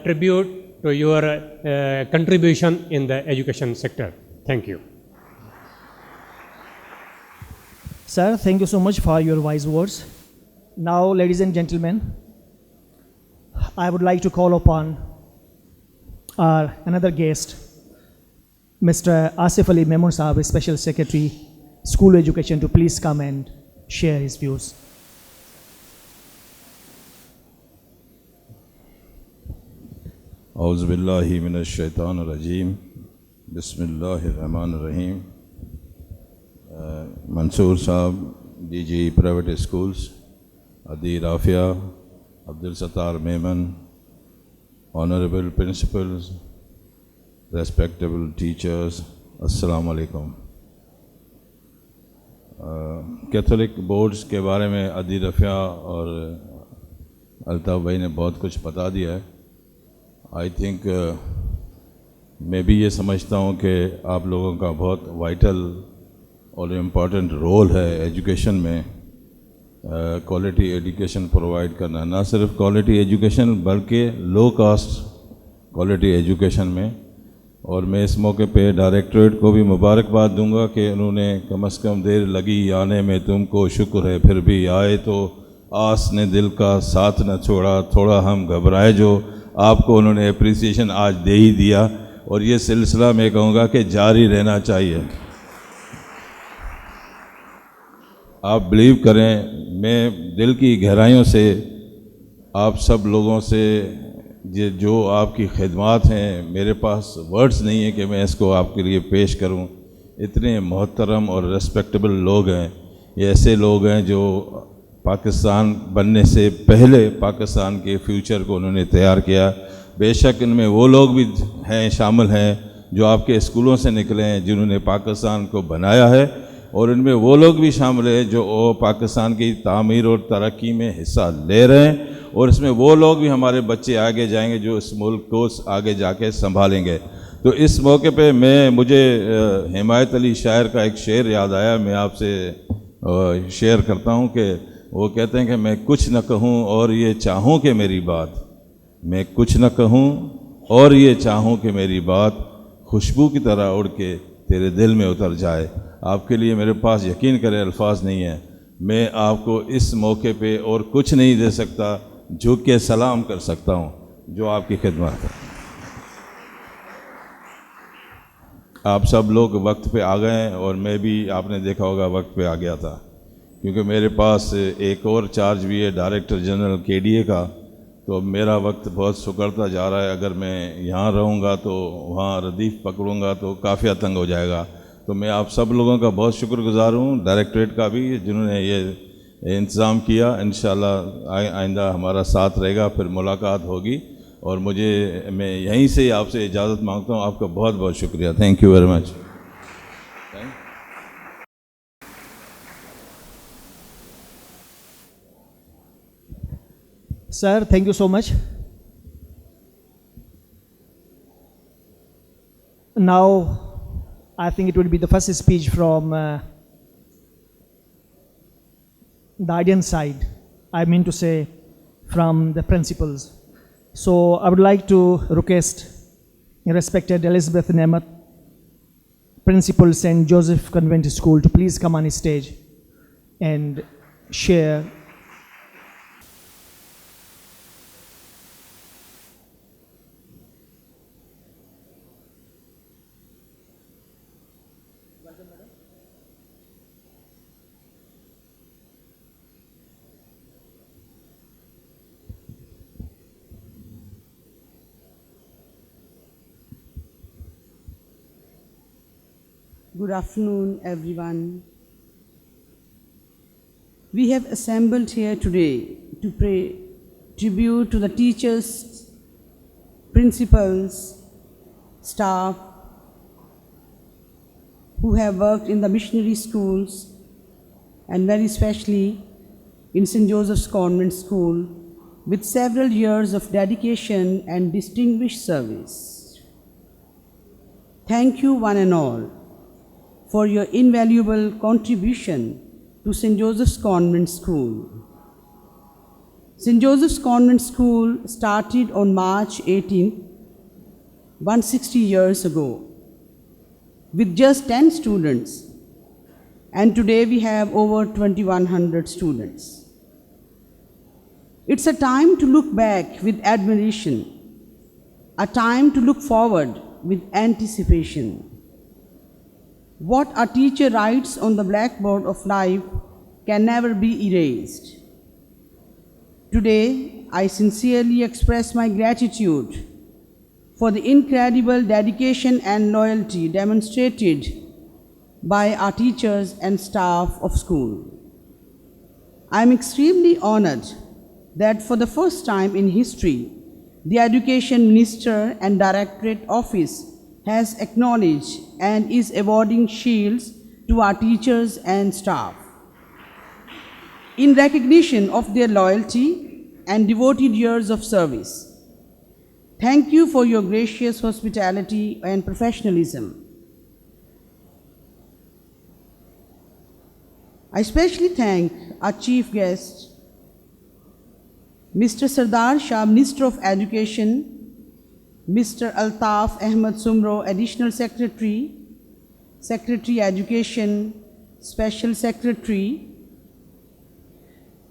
E: tribute to your contribution in the education sector. Thank you.
A: Sir, thank you so much for your wise words. Now, ladies and gentlemen, I would like to call upon our another guest, Mr. Asif Ali Memon Sahab, Special Secretary, School Education, to please come and share his views.
F: اعوذ باللہ من الشیطان الرجیم بسم اللہ الرحمن الرحیم. منصور صاحب, D G private schools, Adi Rafia, Abdul Sattar Memon, honourable principals, respectable teachers, السلام علیکم. کیتھولک بورڈز کے بارے میں عدی رافیہ اور الطاف بھائی نے بہت کچھ بتا دیا ہے. آئی تھنک میں بھی یہ سمجھتا ہوں کہ آپ لوگوں کا بہت وائٹل اور امپورٹنٹ رول ہے ایجوکیشن میں, کوالٹی ایجوکیشن پرووائڈ کرنا, نہ صرف کوالٹی ایجوکیشن بلکہ لو کاسٹ کوالٹی ایجوکیشن میں. اور میں اس موقع پہ ڈائریکٹریٹ کو بھی مبارکباد دوں گا کہ انہوں نے کم از کم دیر لگی آنے میں, تم کو شکر ہے, پھر بھی آئے تو آس نے دل کا ساتھ نہ چھوڑا, تھوڑا ہم گھبرائے جو آپ کو انہوں نے اپریسیشن آج دے ہی دیا. اور یہ سلسلہ میں کہوں گا کہ جاری رہنا چاہیے. آپ بلیو کریں, میں دل کی گہرائیوں سے آپ سب لوگوں سے جو آپ کی خدمات ہیں, میرے پاس ورڈز نہیں ہیں کہ میں اس کو آپ کے لیے پیش کروں. اتنے محترم اور ریسپیکٹیبل لوگ ہیں, یہ ایسے لوگ ہیں جو پاکستان بننے سے پہلے پاکستان کے فیوچر کو انہوں نے تیار کیا. بے شک ان میں وہ لوگ بھی ہیں, شامل ہیں جو آپ کے اسکولوں سے نکلے ہیں, جنہوں نے پاکستان کو بنایا ہے, اور ان میں وہ لوگ بھی شامل ہیں جو پاکستان کی تعمیر اور ترقی میں حصہ لے رہے ہیں, اور اس میں وہ لوگ بھی ہمارے بچے آگے جائیں گے جو اس ملک کو آگے جا کے سنبھالیں گے. تو اس موقع پہ مجھے حمایت علی شاعر کا ایک شعر یاد آیا, میں آپ سے شیئر کرتا ہوں کہ وہ کہتے ہیں کہ میں کچھ نہ کہوں اور یہ چاہوں کہ میری بات, میں کچھ نہ کہوں اور یہ چاہوں کہ میری بات خوشبو کی طرح اڑ کے تیرے دل میں اتر جائے. آپ کے لیے میرے پاس یقین کرے الفاظ نہیں ہیں. میں آپ کو اس موقع پہ اور کچھ نہیں دے سکتا, جھک کے سلام کر سکتا ہوں جو آپ کی خدمت ہے. آپ سب لوگ وقت پہ آ گئے ہیں, اور میں بھی آپ نے دیکھا ہوگا وقت پہ آ گیا تھا, کیونکہ میرے پاس ایک اور چارج بھی ہے ڈائریکٹر جنرل کے ڈی اے کا. تو میرا وقت بہت سکڑتا جا رہا ہے. اگر میں یہاں رہوں گا تو وہاں ردیف پکڑوں گا تو کافی تنگ ہو جائے گا. تو میں آپ سب لوگوں کا بہت شکر گزار ہوں, ڈائریکٹریٹ کا بھی, جنہوں نے یہ انتظام کیا. انشاءاللہ آئندہ ہمارا ساتھ رہے گا, پھر ملاقات ہوگی. اور میں یہیں سے آپ سے اجازت مانگتا ہوں. آپ کا بہت بہت شکریہ. Thank you very much.
A: Sir, thank you so much. Now, I think it will be the first speech from the audience side. I mean to say from the principals. So, I would like to request respected Elizabeth Nemat, Principal St. Joseph Convent School, to please come on stage and share.
G: Good afternoon, everyone. We have assembled here today to pay tribute to the teachers, principals, staff who have worked in the missionary schools and very especially in St. Joseph's Convent School with several years of dedication and distinguished service. Thank you one and all for your invaluable contribution to St. Joseph's Convent School. St. Joseph's Convent School started on March 18, 160 years ago, with just 10 students, and today we have over 2,100 students. It's a time to look back with admiration a time to look forward with anticipation. What a teacher writes on the blackboard of life can never be erased. Today, I sincerely express my gratitude for the incredible dedication and loyalty demonstrated by our teachers and staff of school. I am extremely honored that for the first time in history, the Education Minister and Directorate Office has acknowledged and is awarding shields to our teachers and staff in recognition of their loyalty and devoted years of service. Thank you for your gracious hospitality and professionalism. I especially thank our chief guest, Mr. Sardar Shah, Minister of Education, Mr. Altaf Ahmed Sumro, Additional Secretary, Secretary Education, Special Secretary.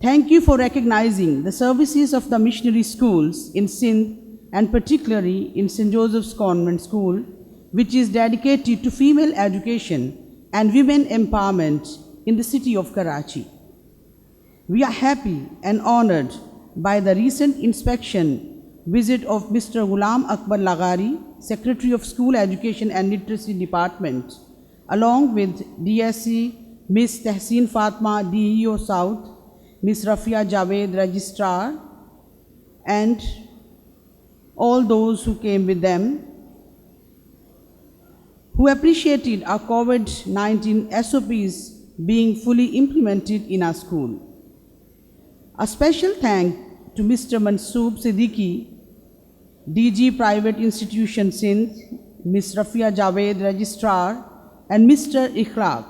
G: Thank you for recognizing the services of the missionary schools in Sindh and particularly in St. Joseph's Convent School, which is dedicated to female education and women empowerment in the city of Karachi. We are happy and honored by the recent inspection visit of Mr. Ghulam Akbar Laghari, Secretary of School Education and Literacy Department, along with DSC Ms. Tehseen Fatma, DEO South, Ms. Rafia Javed, Registrar, and all those who came with them, who appreciated our COVID-19 SOPs being fully implemented in our school. A special thank to Mr. Mansoor Siddiqui, DG Private Institution Sindh, Ms. Rafia Javed, Registrar, and Mr. Ikhlaq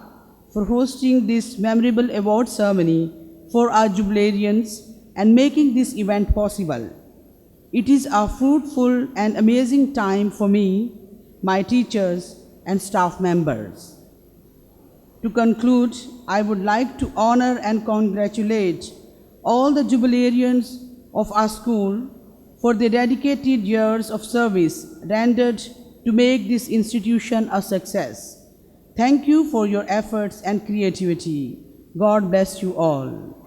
G: for hosting this memorable award ceremony for our jubilarians and making this event possible. It is a fruitful and amazing time for me, my teachers, and staff members. To conclude, I would like to honor and congratulate all the jubilarians of our school for their dedicated years of service rendered to make this institution a success. Thank you for your efforts and creativity. God bless you all.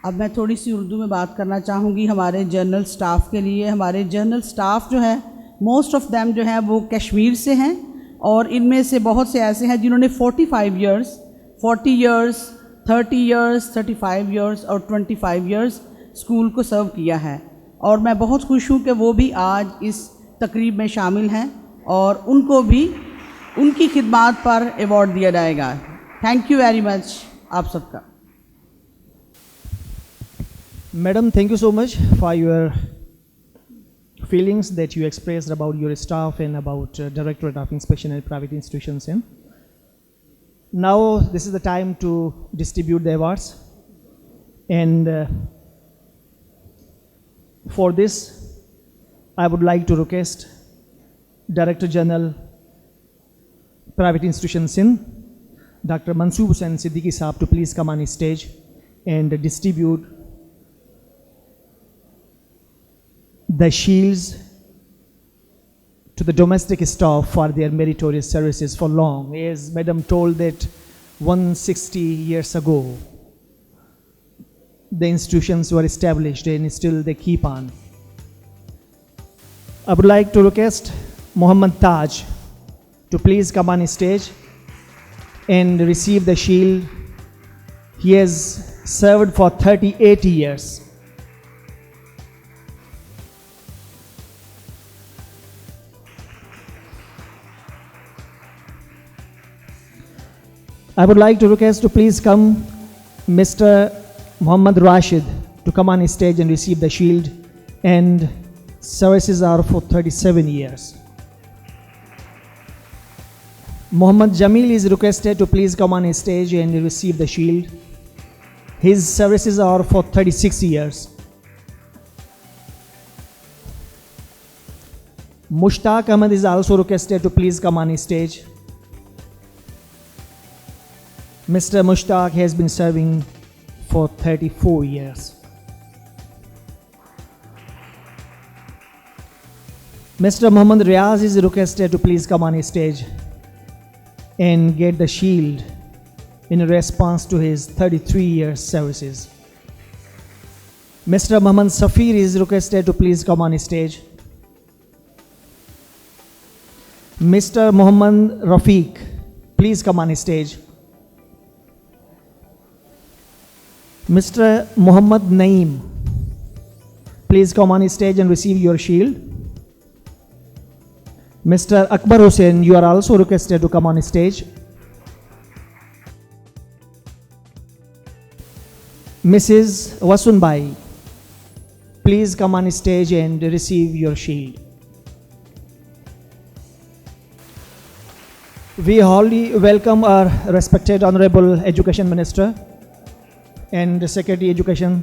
G: اب میں تھوڑی سی اردو میں بات کرنا چاہوں گی ہمارے general staff کے لیے. ہمارے جنرل سٹاف جو ہے موسٹ آف دیم جو ہیں وہ کشمیر سے ہیں, اور ان میں سے بہت سے ایسے ہیں جنہوں نے 40 ایئرس 30 ایئرس 35 ایئرس اور 25 ایئرس اسکول کو سرو کیا ہے, اور میں بہت خوش ہوں کہ وہ بھی آج اس تقریب میں شامل ہیں اور ان کو بھی ان کی خدمات پر ایوارڈ دیا جائے گا. تھینک یو ویری مچ آپ سب کا.
A: Madam, thank you so much for your feelings that you expressed about your staff and about Directorate of Inspection and Private Institutions. Now this is the time to distribute the awards, and for this I would like to request Director General Private Institution Sindh, Dr. Mansoor Hussain Siddiqui Saab, to please come on stage and distribute the shields to the domestic staff for their meritorious services for long. As Madam told that 160 years ago the institutions were established and still they keep on. I would like to request Muhammad Taj to please come on stage and receive the shield. He has served for 38 years. I would like to request to please come Mr. Muhammad Rashid to come on stage and receive the shield, and services are for 37 years. Muhammad Jamil is requested to please come on stage and receive the shield. His services are for 36 years. Mushtaq Ahmed is also requested to please come on stage. Mr. Mushtaq has been serving for 34 years. Mr. Muhammad Riaz is requested to please come on stage and get the shield in response to his 33 years services. Mr. Muhammad Safir is requested to please come on stage. Mr. Muhammad Rafiq, please come on stage. Mr. Muhammad Naeem, please come on stage and receive your shield. Mr. Akbar Hussain, you are also requested to come on stage. Mrs. Wasunbai, please come on stage and receive your shield. We wholly welcome our respected Honorable Education Minister and Secretary Education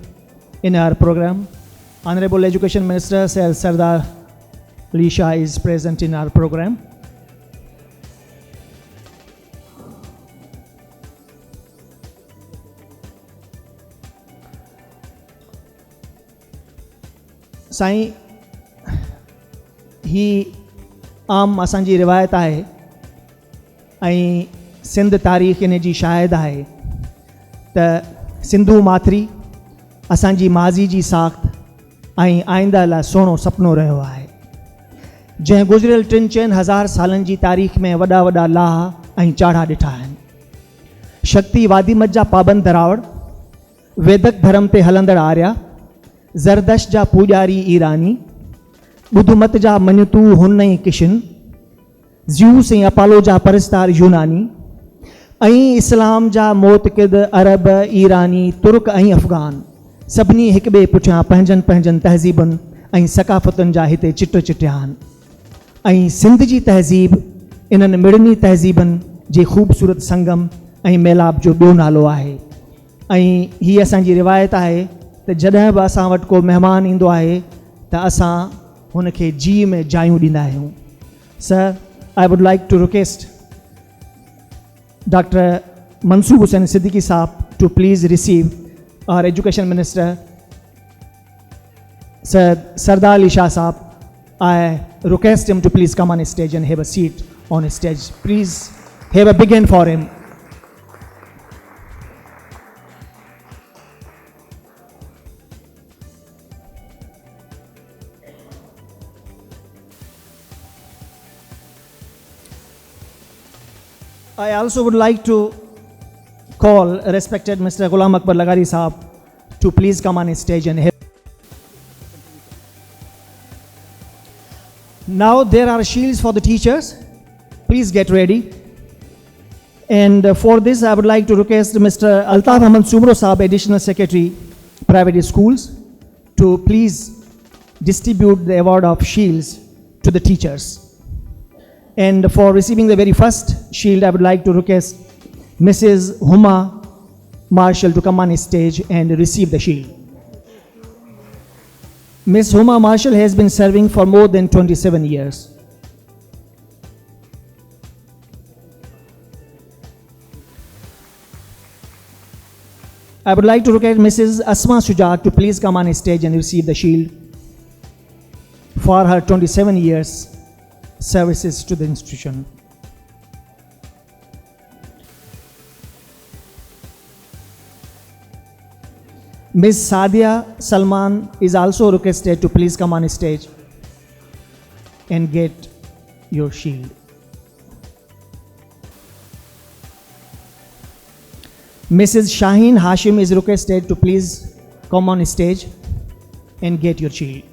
A: in our program. Honorable Education Minister Sir Sardar Ali Shah is present in our program. Sai ही आम असांजी रिवायत आहे ऐं सिंध तारीख़ इन जी शाहिद आहे त सिंधू माथिरी असांजी माज़ी जी साख़्त ऐं आईंदा लाइ सुहिणो सुपिनो रहियो आहे जंहिं गुज़िरियल 3-4 हज़ार सालनि जी तारीख़ में वॾा वॾा लाह ऐं चाढ़ा ॾिठा आहिनि। शक्ति वादिमत जा पाबंद धरावड़, वेदक धर्म ते हलंदड़ आर्या, ज़रदश जा पूॼारी ईरानी, ॿुधमत जा मञतू हुन ऐं किशन, ज़्यूस ऐं अपालो जा परस्तार यूनानी ऐं इस्लाम जा मोतक़िद अरब, ईरानी, तुर्क ऐं अफ़गान सभिनी हिक ॿिए पुठियां पंहिंजनि पंहिंजनि तहज़ीबुनि ऐं सक़ाफ़तुनि जा हिते चिट चिटिया आहिनि ऐं सिंध जी तहज़ीब इन्हनि मिड़नी तहज़ीबनि जे ख़ूबसूरत संगम ऐं मेलाप जो ॿियो नालो आहे। ऐं हीअ असांजी रिवायत आहे त जॾहिं बि असां वटि को महिमान ईंदो आहे त असां हुनखे जी में जायूं ॾींदा आहियूं। Sir, I would like to request Dr. Mansoor Hussain Siddiqui Saab to please receive our Education Minister, Sir Sardar Ali Shah Saab. I request him to please come on stage and have a seat on stage. Please have a big hand for him. I also would like to call respected Mr. Ghulam Akbar Lagari Saab to please come on stage and help. Now there are shields for the teachers. Please get ready. And for this I would like to request Mr. Altaf Ahmad Sumro Saab, Additional Secretary, Private Schools, to please distribute the award of shields to the teachers. And for receiving the very first shield, I would like to request Mrs. Huma Marshall to come on stage and receive the shield. Ms. Huma Marshall has been serving for more than 27 years. I would like to request Mrs. Asma Sujat to please come on stage and receive the shield for her 27 years services to the institution. Ms. Sadia Salman is also requested to please come on stage and get your shield. Mrs. Shaheen Hashim is requested to please come on stage and get your shield.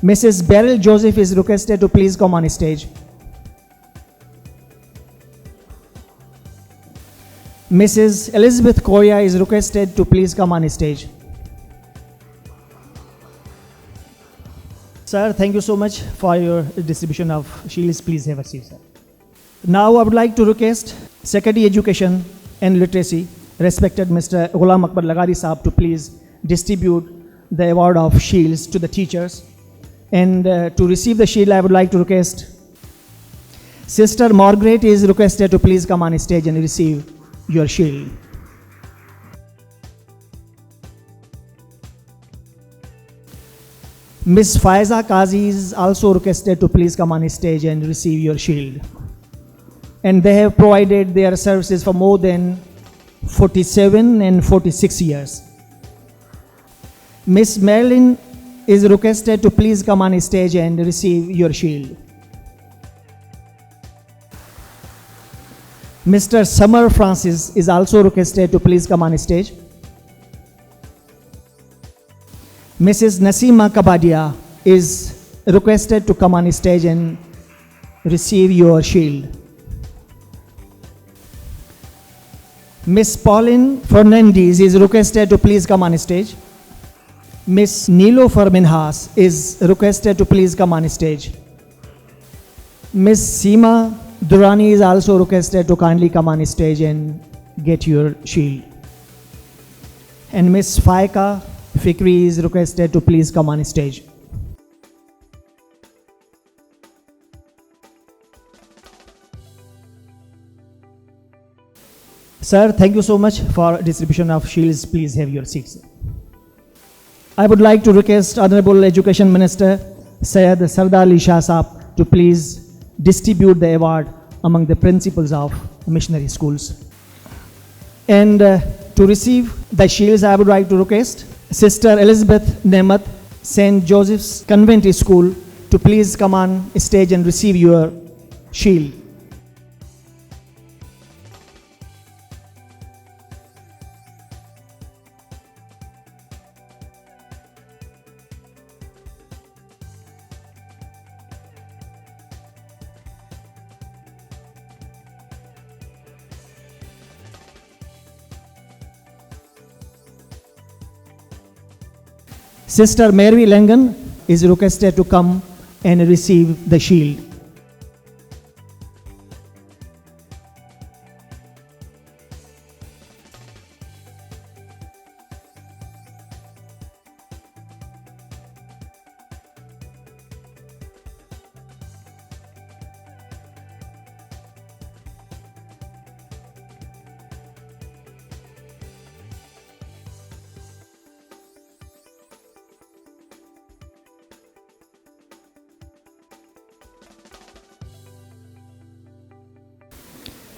A: Mrs. Beryl Joseph is requested to please come on stage. Mrs. Elizabeth Korea is requested to please come on stage. Sir, thank you so much for your distribution of shields. Please have a seat, sir. Now I would like to request Secretary Education and Literacy, respected Mr. Ghulam Akbar Lagari Saab, to please distribute the award of shields to the teachers. And to receive the shield, I would like to request Sister Margaret is requested to please come on stage and receive your shield. Miss Faiza Qazi is also requested to please come on stage and receive your shield. And they have provided their services for more than 47 and 46 years. Miss Marilyn is requested to please come on stage and receive your shield. Mr. Summer Francis is also requested to please come on stage. Mrs. Nasima Kabadia is requested to come on stage and receive your shield. Miss Pauline Fernandez is requested to please come on stage. Miss Nilofer Minhas is requested to please come on stage. Miss Seema Durrani is also requested to kindly come on stage and get your shield. And Miss Faika Fikri is requested to please come on stage. Sir, thank you so much for distribution of shields. Please have your seats. I would like to request Honorable Education Minister Syed Sardar Ali Shah Saab to please distribute the award among the principals of missionary schools. And to receive the shields, I would like to request Sister Elizabeth Nehmat, St. Joseph's Convent School, to please come on stage and receive your shield. Sister Mary Langan is requested to come and receive the shield.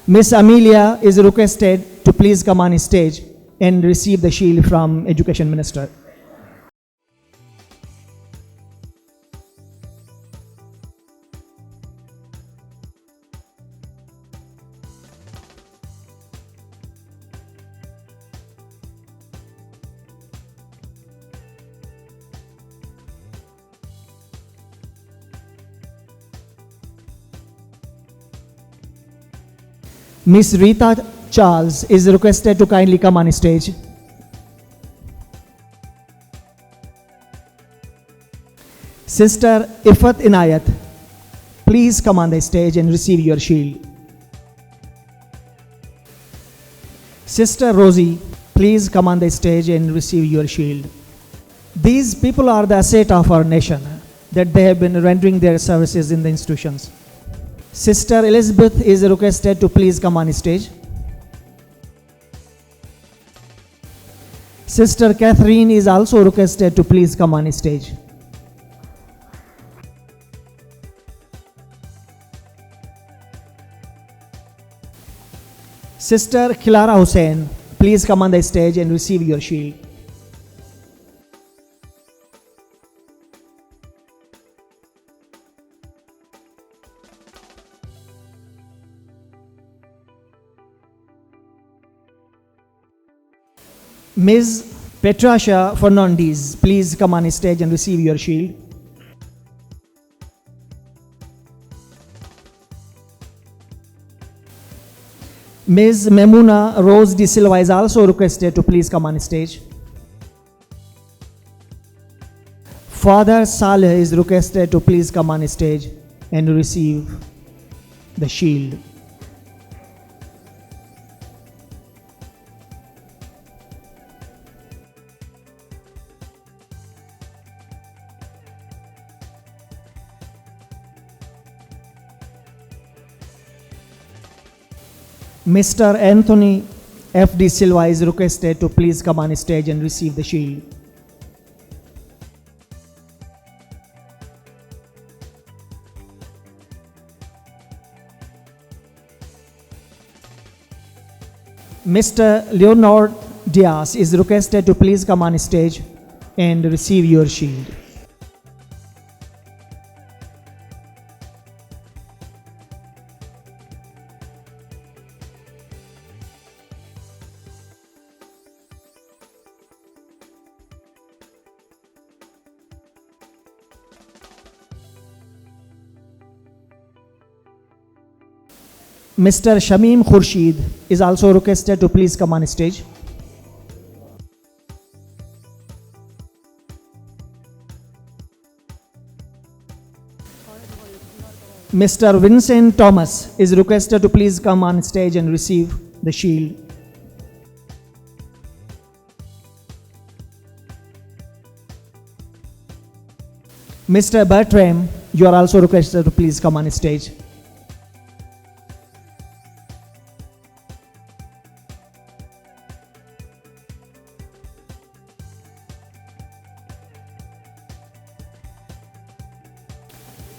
A: Miss Amelia is requested to please come on stage and receive the shield from Education Minister. Miss Rita Charles is requested to kindly come on stage. Sister Ifat Inayat, please come on the stage and receive your shield. Sister Rosie, please come on the stage and receive your shield. These people are the asset of our nation, that they have been rendering their services in the institutions. Sister Elizabeth is requested to please come on stage. Sister Catherine is also requested to please come on stage. Sister Khilara Hussain, please come on the stage and receive your shield. Ms. Petrasha Fernandez, please come on stage and receive your shield. Ms. Memuna Rose De Silva is also requested to please come on stage. Father Saleh is requested to please come on stage and receive the shield. Mr. Anthony F. De Silva is requested to please come on stage and receive the shield. Mr. Leonard Diaz is requested to please come on stage and receive your shield. Mr. Shamim Khurshid is also requested to please come on stage. Mr. Vincent Thomas is requested to please come on stage and receive the shield. Mr. Bertram, you are also requested to please come on stage.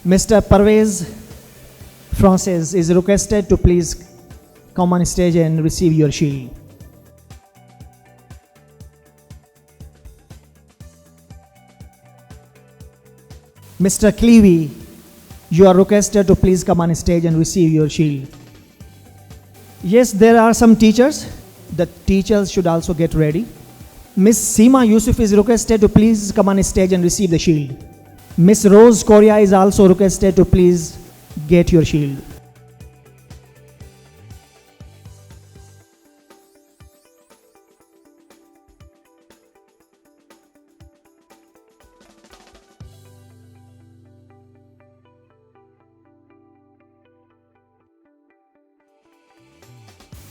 A: Mr. Parvez Francis is requested to please come on stage and receive your shield. Mr. Clevey, you are requested to please come on stage and receive your shield. Yes, there are some teachers. The teachers should also get ready. Miss Seema Yusuf is requested to please come on stage and receive the shield. Miss Rose Korea is also requested to please get your shield.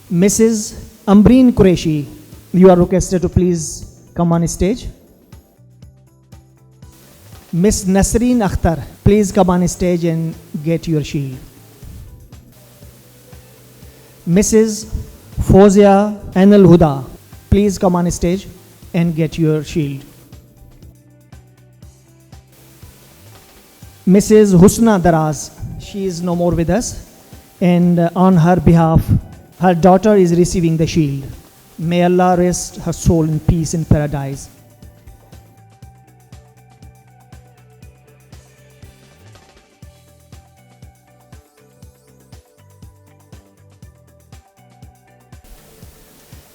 A: Mrs. Ambreen Qureshi, you are requested to please come on stage. Miss Nasreen Akhtar, please come on stage and get your shield. Mrs. Fozia Anil Huda, please come on stage and get your shield. Mrs. Husna Daraz, she is no more with us, and on her behalf, her daughter is receiving the shield. May Allah rest her soul in peace in paradise.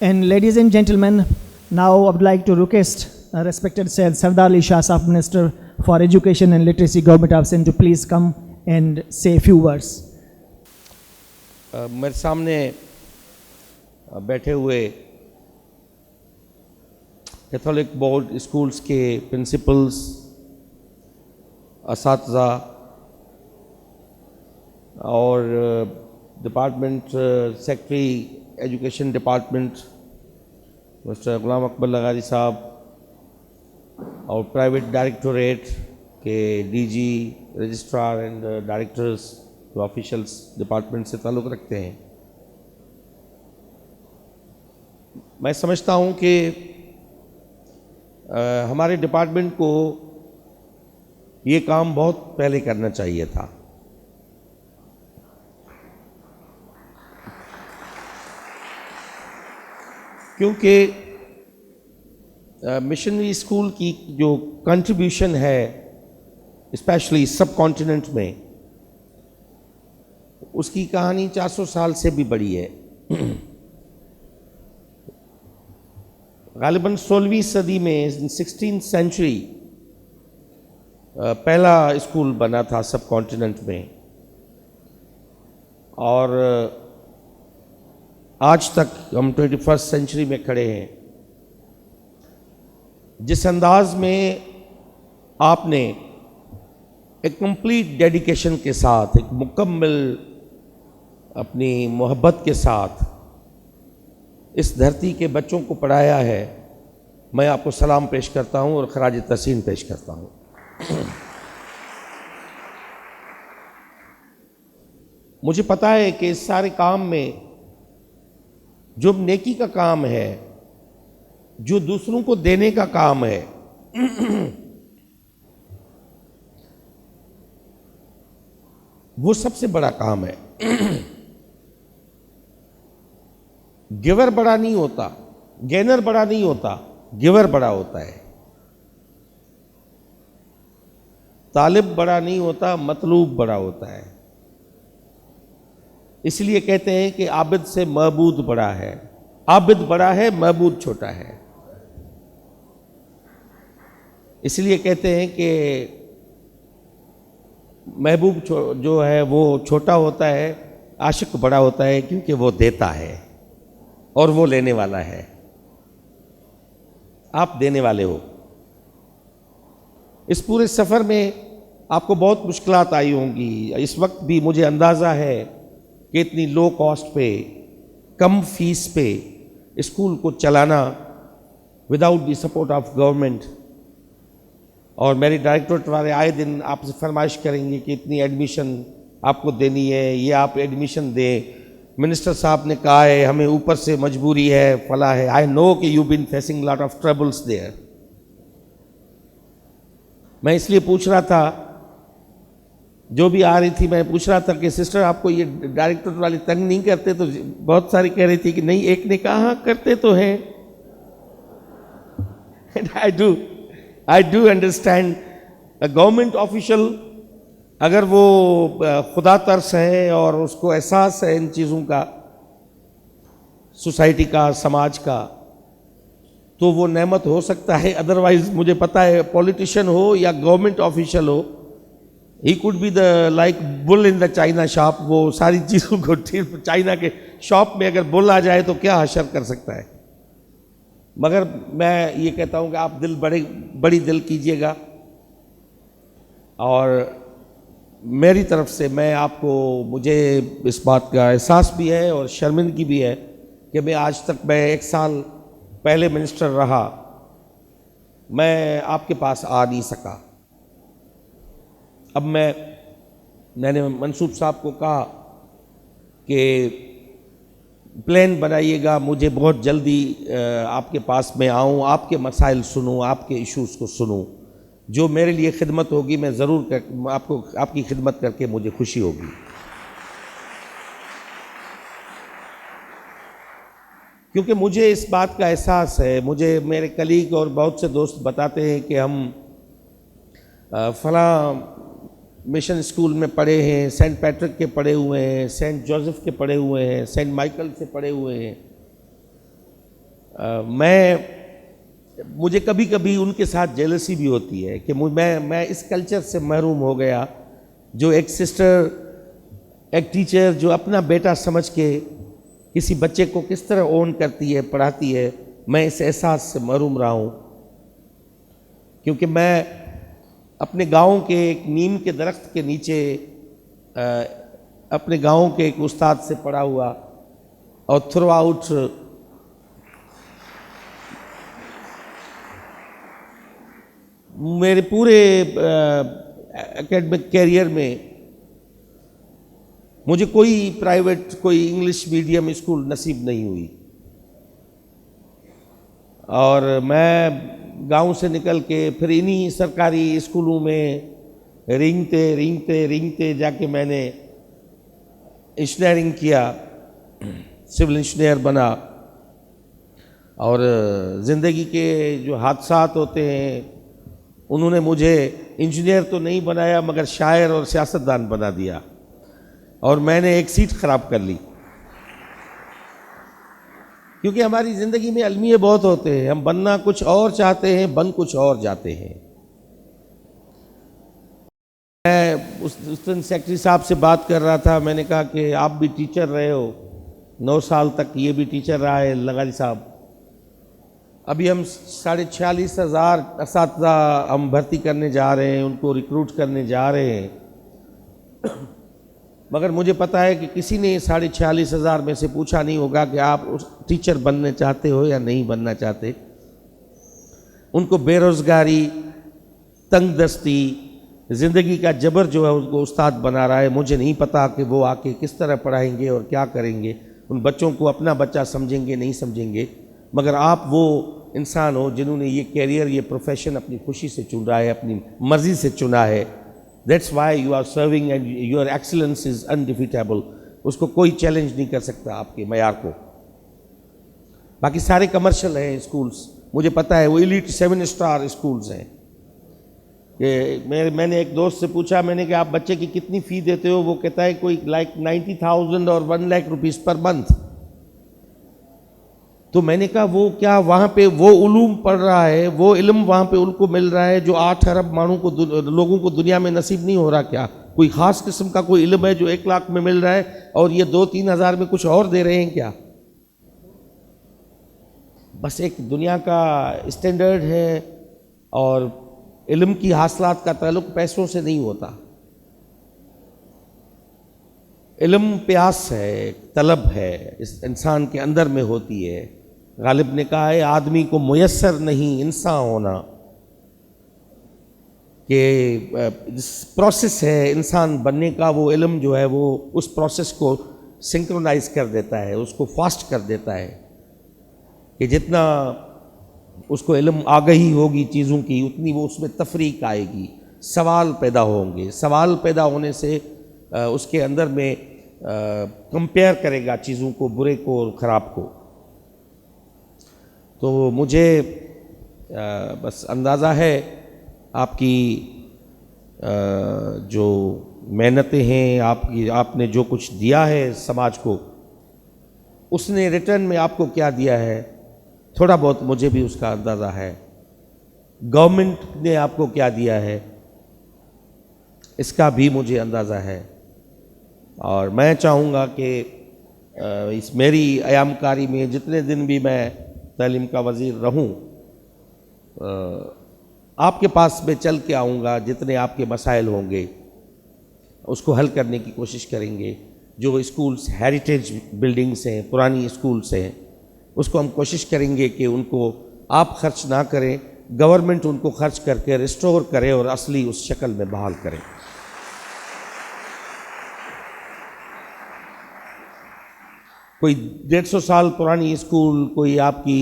A: And ladies and gentlemen, now I would like to request respected Syed Sardar Ali Shah Sahib, Minister for Education and Literacy, Government of Sindh, to please come and say a few words.
H: मेरे सामने बैठे हुए catholic board schools के principals, असातिज़ा और department secretary education department mister Ghulam Akbar Lagari साहब और private directorate के डीजी, रजिस्ट्रार एंड डायरेक्टर्स जो ऑफिशियल्स डिपार्टमेंट से ताल्लुक़ रखते हैं, मैं समझता हूँ कि हमारे डिपार्टमेंट को ये काम बहुत पहले करना चाहिए था। क्योंकि मिशनरी स्कूल की जो कंट्रीब्यूशन है स्पेशली सब कॉन्टिनेंट में, उसकी कहानी 400 साल से भी बड़ी है। गालिबन 16वीं सदी में 16th सेंचुरी पहला स्कूल बना था सब कॉन्टिनेंट में, और आज तक हम 21st सेंचुरी में खड़े हैं। जिस अंदाज में आपने एक कंप्लीट डेडिकेशन के साथ, एक मुकम्मल अपनी मोहब्बत के साथ इस धरती के बच्चों को पढ़ाया है, मैं आपको सलाम पेश करता हूं और खराज तहसीन पेश करता हूं। मुझे पता है कि इस सारे काम में जो नेकी का काम है, जो दूसरों को देने का काम है, वो सबसे बड़ा काम है। गिवर बड़ा नहीं होता, गेनर बड़ा नहीं होता, गिवर बड़ा होता है। तालिब बड़ा नहीं होता, मतलूब बड़ा होता है। इसलिए कहते हैं कि आबिद से महबूद बड़ा है। आबिद बड़ा है, महबूद छोटा है। इसलिए कहते हैं कि महबूब जो है वो छोटा होता है, आशिक बड़ा होता है, क्योंकि वो देता है और वो लेने वाला है। आप देने वाले हो। इस पूरे सफ़र में आपको बहुत मुश्किलात आई होंगी। इस वक्त भी मुझे अंदाज़ा है कि इतनी लो कॉस्ट पे, कम फीस पे स्कूल को चलाना without the support of government, और मेरे डायरेक्टरेट वाले आए दिन आपसे फरमाइश करेंगे कि इतनी एडमिशन आपको देनी है, ये आप एडमिशन दें। मिनिस्टर साहब ने कहा है हमें ऊपर से मजबूरी है, फला है। आई नो कि you been facing lot of troubles there. मैं इसलिए पूछ रहा था, जो भी आ रही थी मैं पूछ रहा था कि सिस्टर आपको ये डायरेक्टर वाले तंग नहीं करते? तो बहुत सारी कह रही थी कि नहीं, एक ने कहा करते तो हैं। I do understand government official, अगर वो खुदा तरस है और उसको एहसास है इन चीज़ों का, सोसाइटी का, समाज का, तो वो नेमत हो सकता है। अदरवाइज मुझे पता है पॉलिटिशियन हो या गवर्नमेंट ऑफिशियल हो, he could be the like bull in the China shop. वो सारी चीज़ों को चाइना के शॉप में अगर बुल आ जाए तो क्या हशर कर सकता है। मगर मैं ये कहता हूँ कि आप दिल बड़ी दिल कीजिएगा, और मेरी तरफ से मैं आपको, मुझे इस बात का एहसास भी है और शर्मिंदगी भी है कि मैं आज तक, मैं 1 साल पहले मिनिस्टर रहा, मैं आपके पास आ नहीं सका। अब मैंने मंसूब साहब को कहा कि प्लान बनाइएगा, मुझे बहुत जल्दी आपके पास में आऊँ, आपके मसाइल सुनूँ, आपके इश्यूज़ को सुनूँ। जो मेरे लिए खिदमत होगी मैं ज़रूर आपकी खिदमत करके मुझे खुशी होगी। क्योंकि मुझे इस बात का एहसास है, मुझे मेरे कलीग और बहुत से दोस्त बताते हैं कि हम फलां मिशन स्कूल में पढ़े हैं, सेंट पैट्रिक के पढ़े हुए हैं, सेंट जोसेफ के पढ़े हुए हैं, सेंट माइकल से पढ़े हुए हैं। मुझे कभी कभी उनके साथ जेलसी भी होती है कि मैं इस कल्चर से महरूम हो गया, जो एक सिस्टर, एक टीचर जो अपना बेटा समझ के किसी बच्चे को किस तरह ओन करती है, पढ़ाती है, मैं इस एहसास से महरूम रहा हूँ। क्योंकि मैं अपने गांव के एक नीम के दरख्त के नीचे अपने गांव के एक उस्ताद से पढ़ा हुआ, और थ्रू आउट मेरे पूरे एकेडमिक कैरियर में मुझे कोई प्राइवेट, कोई इंग्लिश मीडियम स्कूल नसीब नहीं हुई। और मैं गांव से निकल के फिर इन्हीं सरकारी स्कूलों में रेंगते जाके मैंने इंजीनियरिंग किया, सिविल इंजीनियर बना। और ज़िंदगी के जो हादसात होते हैं उन्होंने मुझे इंजीनियर तो नहीं बनाया, मगर शायर और सियासतदान बना दिया, और मैंने एक सीट ख़राब कर ली। क्योंकि हमारी ज़िंदगी में अलमिये बहुत होते हैं, हम बनना कुछ और चाहते हैं, बन कुछ और जाते हैं। मैं उस दिन सेक्रेटरी साहब से बात कर रहा था, मैंने कहा कि आप भी टीचर रहे हो, 9 साल तक ये भी टीचर रहा है लगारी साहब। अभी हम 46,500 असातिज़ा हम भर्ती करने जा रहे हैं, उनको रिक्रूट करने जा रहे हैं। मगर मुझे पता है कि किसी ने 46,500 में से पूछा नहीं होगा कि आप उस टीचर बनना चाहते हो या नहीं बनना चाहते। उनको बेरोज़गारी, तंगदस्ती, ज़िंदगी का जबर जो है उनको उस्ताद बना रहा है। मुझे नहीं पता कि वो आके किस तरह पढ़ाएंगे और क्या करेंगे, उन बच्चों को अपना बच्चा समझेंगे नहीं समझेंगे। मगर आप वो इंसान हो जिन्होंने ये कैरियर, ये प्रोफेशन अपनी खुशी से चुना है, अपनी मर्ज़ी से चुना है। That's why you are serving and your excellence is undefeatable. उसको कोई चैलेंज नहीं कर सकता आपके मयार को। باقی سارے کمرشل ہیں اسکولس، مجھے پتہ ہے وہ ایلیٹ 7 اسٹار اسکولز ہیں. کہ میں نے ایک دوست سے پوچھا، میں نے کہا آپ بچے کی کتنی فی دیتے ہو؟ وہ کہتا ہے کوئی 90,000 اور 1 lakh روپیز پر منتھ. تو میں نے کہا وہ کیا وہاں پہ وہ علوم پڑھ رہا ہے، وہ علم وہاں پہ ان کو مل رہا ہے جو 8 ارب لوگوں کو دنیا میں نصیب نہیں ہو رہا؟ کیا کوئی خاص قسم کا کوئی علم ہے جو 1 لاکھ میں مل رہا ہے اور یہ 2-3 ہزار میں کچھ اور دے رہے ہیں کیا؟ بس ایک دنیا کا اسٹینڈرڈ ہے، اور علم کی حاصلات کا تعلق پیسوں سے نہیں ہوتا. علم پیاس ہے، طلب ہے، اس انسان کے اندر میں ہوتی ہے. غالب نے کہا ہے آدمی کو میسر نہیں انسان ہونا، کہ پروسیس ہے انسان بننے کا، وہ علم جو ہے وہ اس پروسیس کو سنکرونائز کر دیتا ہے، اس کو فاسٹ کر دیتا ہے. کہ جتنا اس کو علم آگہی ہوگی چیزوں کی، اتنی وہ اس میں تفریق آئے گی، سوال پیدا ہوں گے. سوال پیدا ہونے سے اس کے اندر میں کمپیئر کرے گا چیزوں کو، برے کو اور خراب کو. تو مجھے بس اندازہ ہے آپ کی جو محنتیں ہیں، آپ نے جو کچھ دیا ہے سماج کو، اس نے ریٹرن میں آپ کو کیا دیا ہے. تھوڑا بہت مجھے بھی اس کا اندازہ ہے. گورنمنٹ نے آپ کو کیا دیا ہے اس کا بھی مجھے اندازہ ہے. اور میں چاہوں گا کہ اس میری ایام کاری میں جتنے دن بھی میں تعلیم کا وزیر رہوں، آپ کے پاس میں چل کے آؤں گا. جتنے آپ کے مسائل ہوں گے اس کو حل کرنے کی کوشش کریں گے. جو اسکولس ہیریٹیج بلڈنگس ہیں، پرانی اسکولس ہیں، اس کو ہم کوشش کریں گے کہ ان کو آپ خرچ نہ کریں، گورنمنٹ ان کو خرچ کر کے ریسٹور کرے اور اصلی اس شکل میں بحال کرے. کوئی 150 سال پرانی اسکول، کوئی آپ کی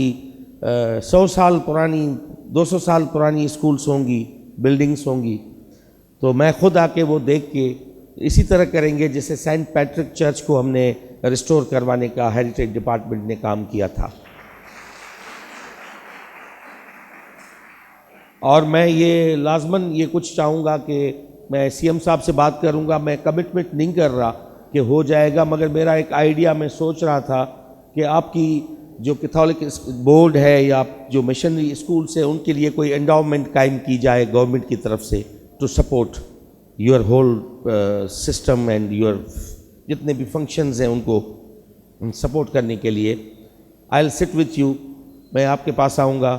H: 100 سال پرانی، 200 سال پرانی اسکولس ہوں گی، بلڈنگس ہوں گی، تو میں خود آ کے وہ دیکھ کے اسی طرح کریں گے جیسے سینٹ پیٹرک چرچ کو ہم نے ریسٹور کروانے کا ہیریٹیج ڈپارٹمنٹ نے کام کیا تھا. اور میں یہ لازماً یہ کچھ چاہوں گا کہ میں سی ایم صاحب سے بات کروں گا. میں کمٹمنٹ نہیں کر رہا کہ ہو جائے گا، مگر میرا ایک آئیڈیا میں سوچ رہا تھا کہ آپ کی جو کیتھولک بورڈ ہے یا جو مشنری اسکولس ہیں، ان کے لیے کوئی انڈاؤمنٹ قائم کی جائے گورنمنٹ کی طرف سے، to support your whole system and your جتنے بھی فنکشنز ہیں ان کو سپورٹ کرنے کے لیے. آئی ول سٹ وتھ یو. میں آپ کے پاس آؤں گا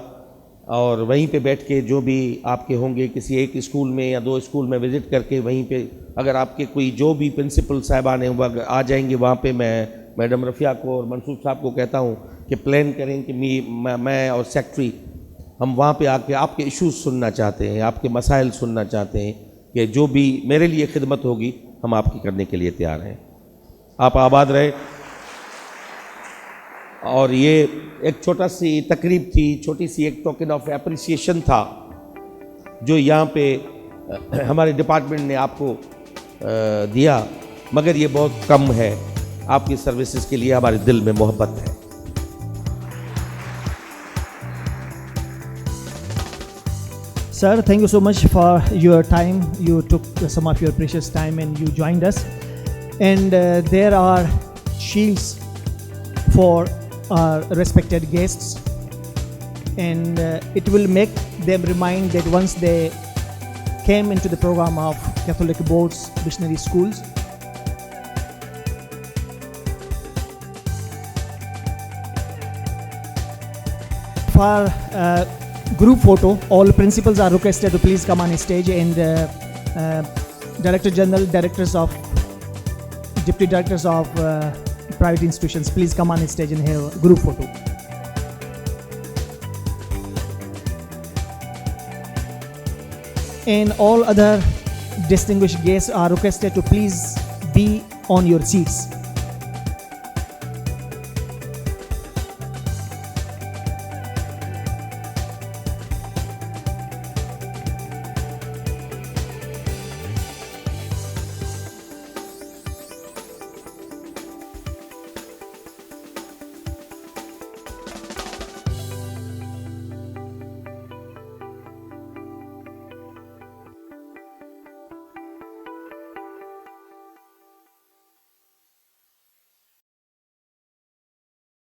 H: اور وہیں پہ بیٹھ کے جو بھی آپ کے ہوں گے، کسی ایک اسکول میں یا 2 اسکول میں وزٹ کر کے وہیں پہ اگر آپ کے کوئی جو بھی پرنسپل صاحبان ہیں وہ آ جائیں گے وہاں پہ، میں میڈم رفیہ کو اور منصور صاحب کو کہتا ہوں کہ پلان کریں کہ میں اور سیکٹری ہم وہاں پہ آ کے آپ کے ایشوز سننا چاہتے ہیں، آپ کے مسائل سننا چاہتے ہیں، کہ جو بھی میرے لیے خدمت ہوگی ہم آپ کی کرنے کے لیے تیار ہیں. آپ آباد رہے. اور یہ ایک چھوٹا سی تقریب تھی، چھوٹی سی ایک ٹوکن آف اپریسیشن تھا جو یہاں پہ ہمارے ڈپارٹمنٹ نے آپ کو دیا، مگر یہ بہت کم ہے. آپ کی سروسز کے لیے ہمارے دل میں محبت ہے.
A: Sir, thank you so much for your time. You took some of your precious time and you joined us. And there are shields for our respected guests. And it will make them remind that once they came into the program of Catholic Boards Missionary Schools. For group photo, all principals are requested to please come on stage, and Director General, Directors of, Deputy Directors of private institutions, please come on stage and have a group photo. And all other distinguished guests are requested to please be on your seats.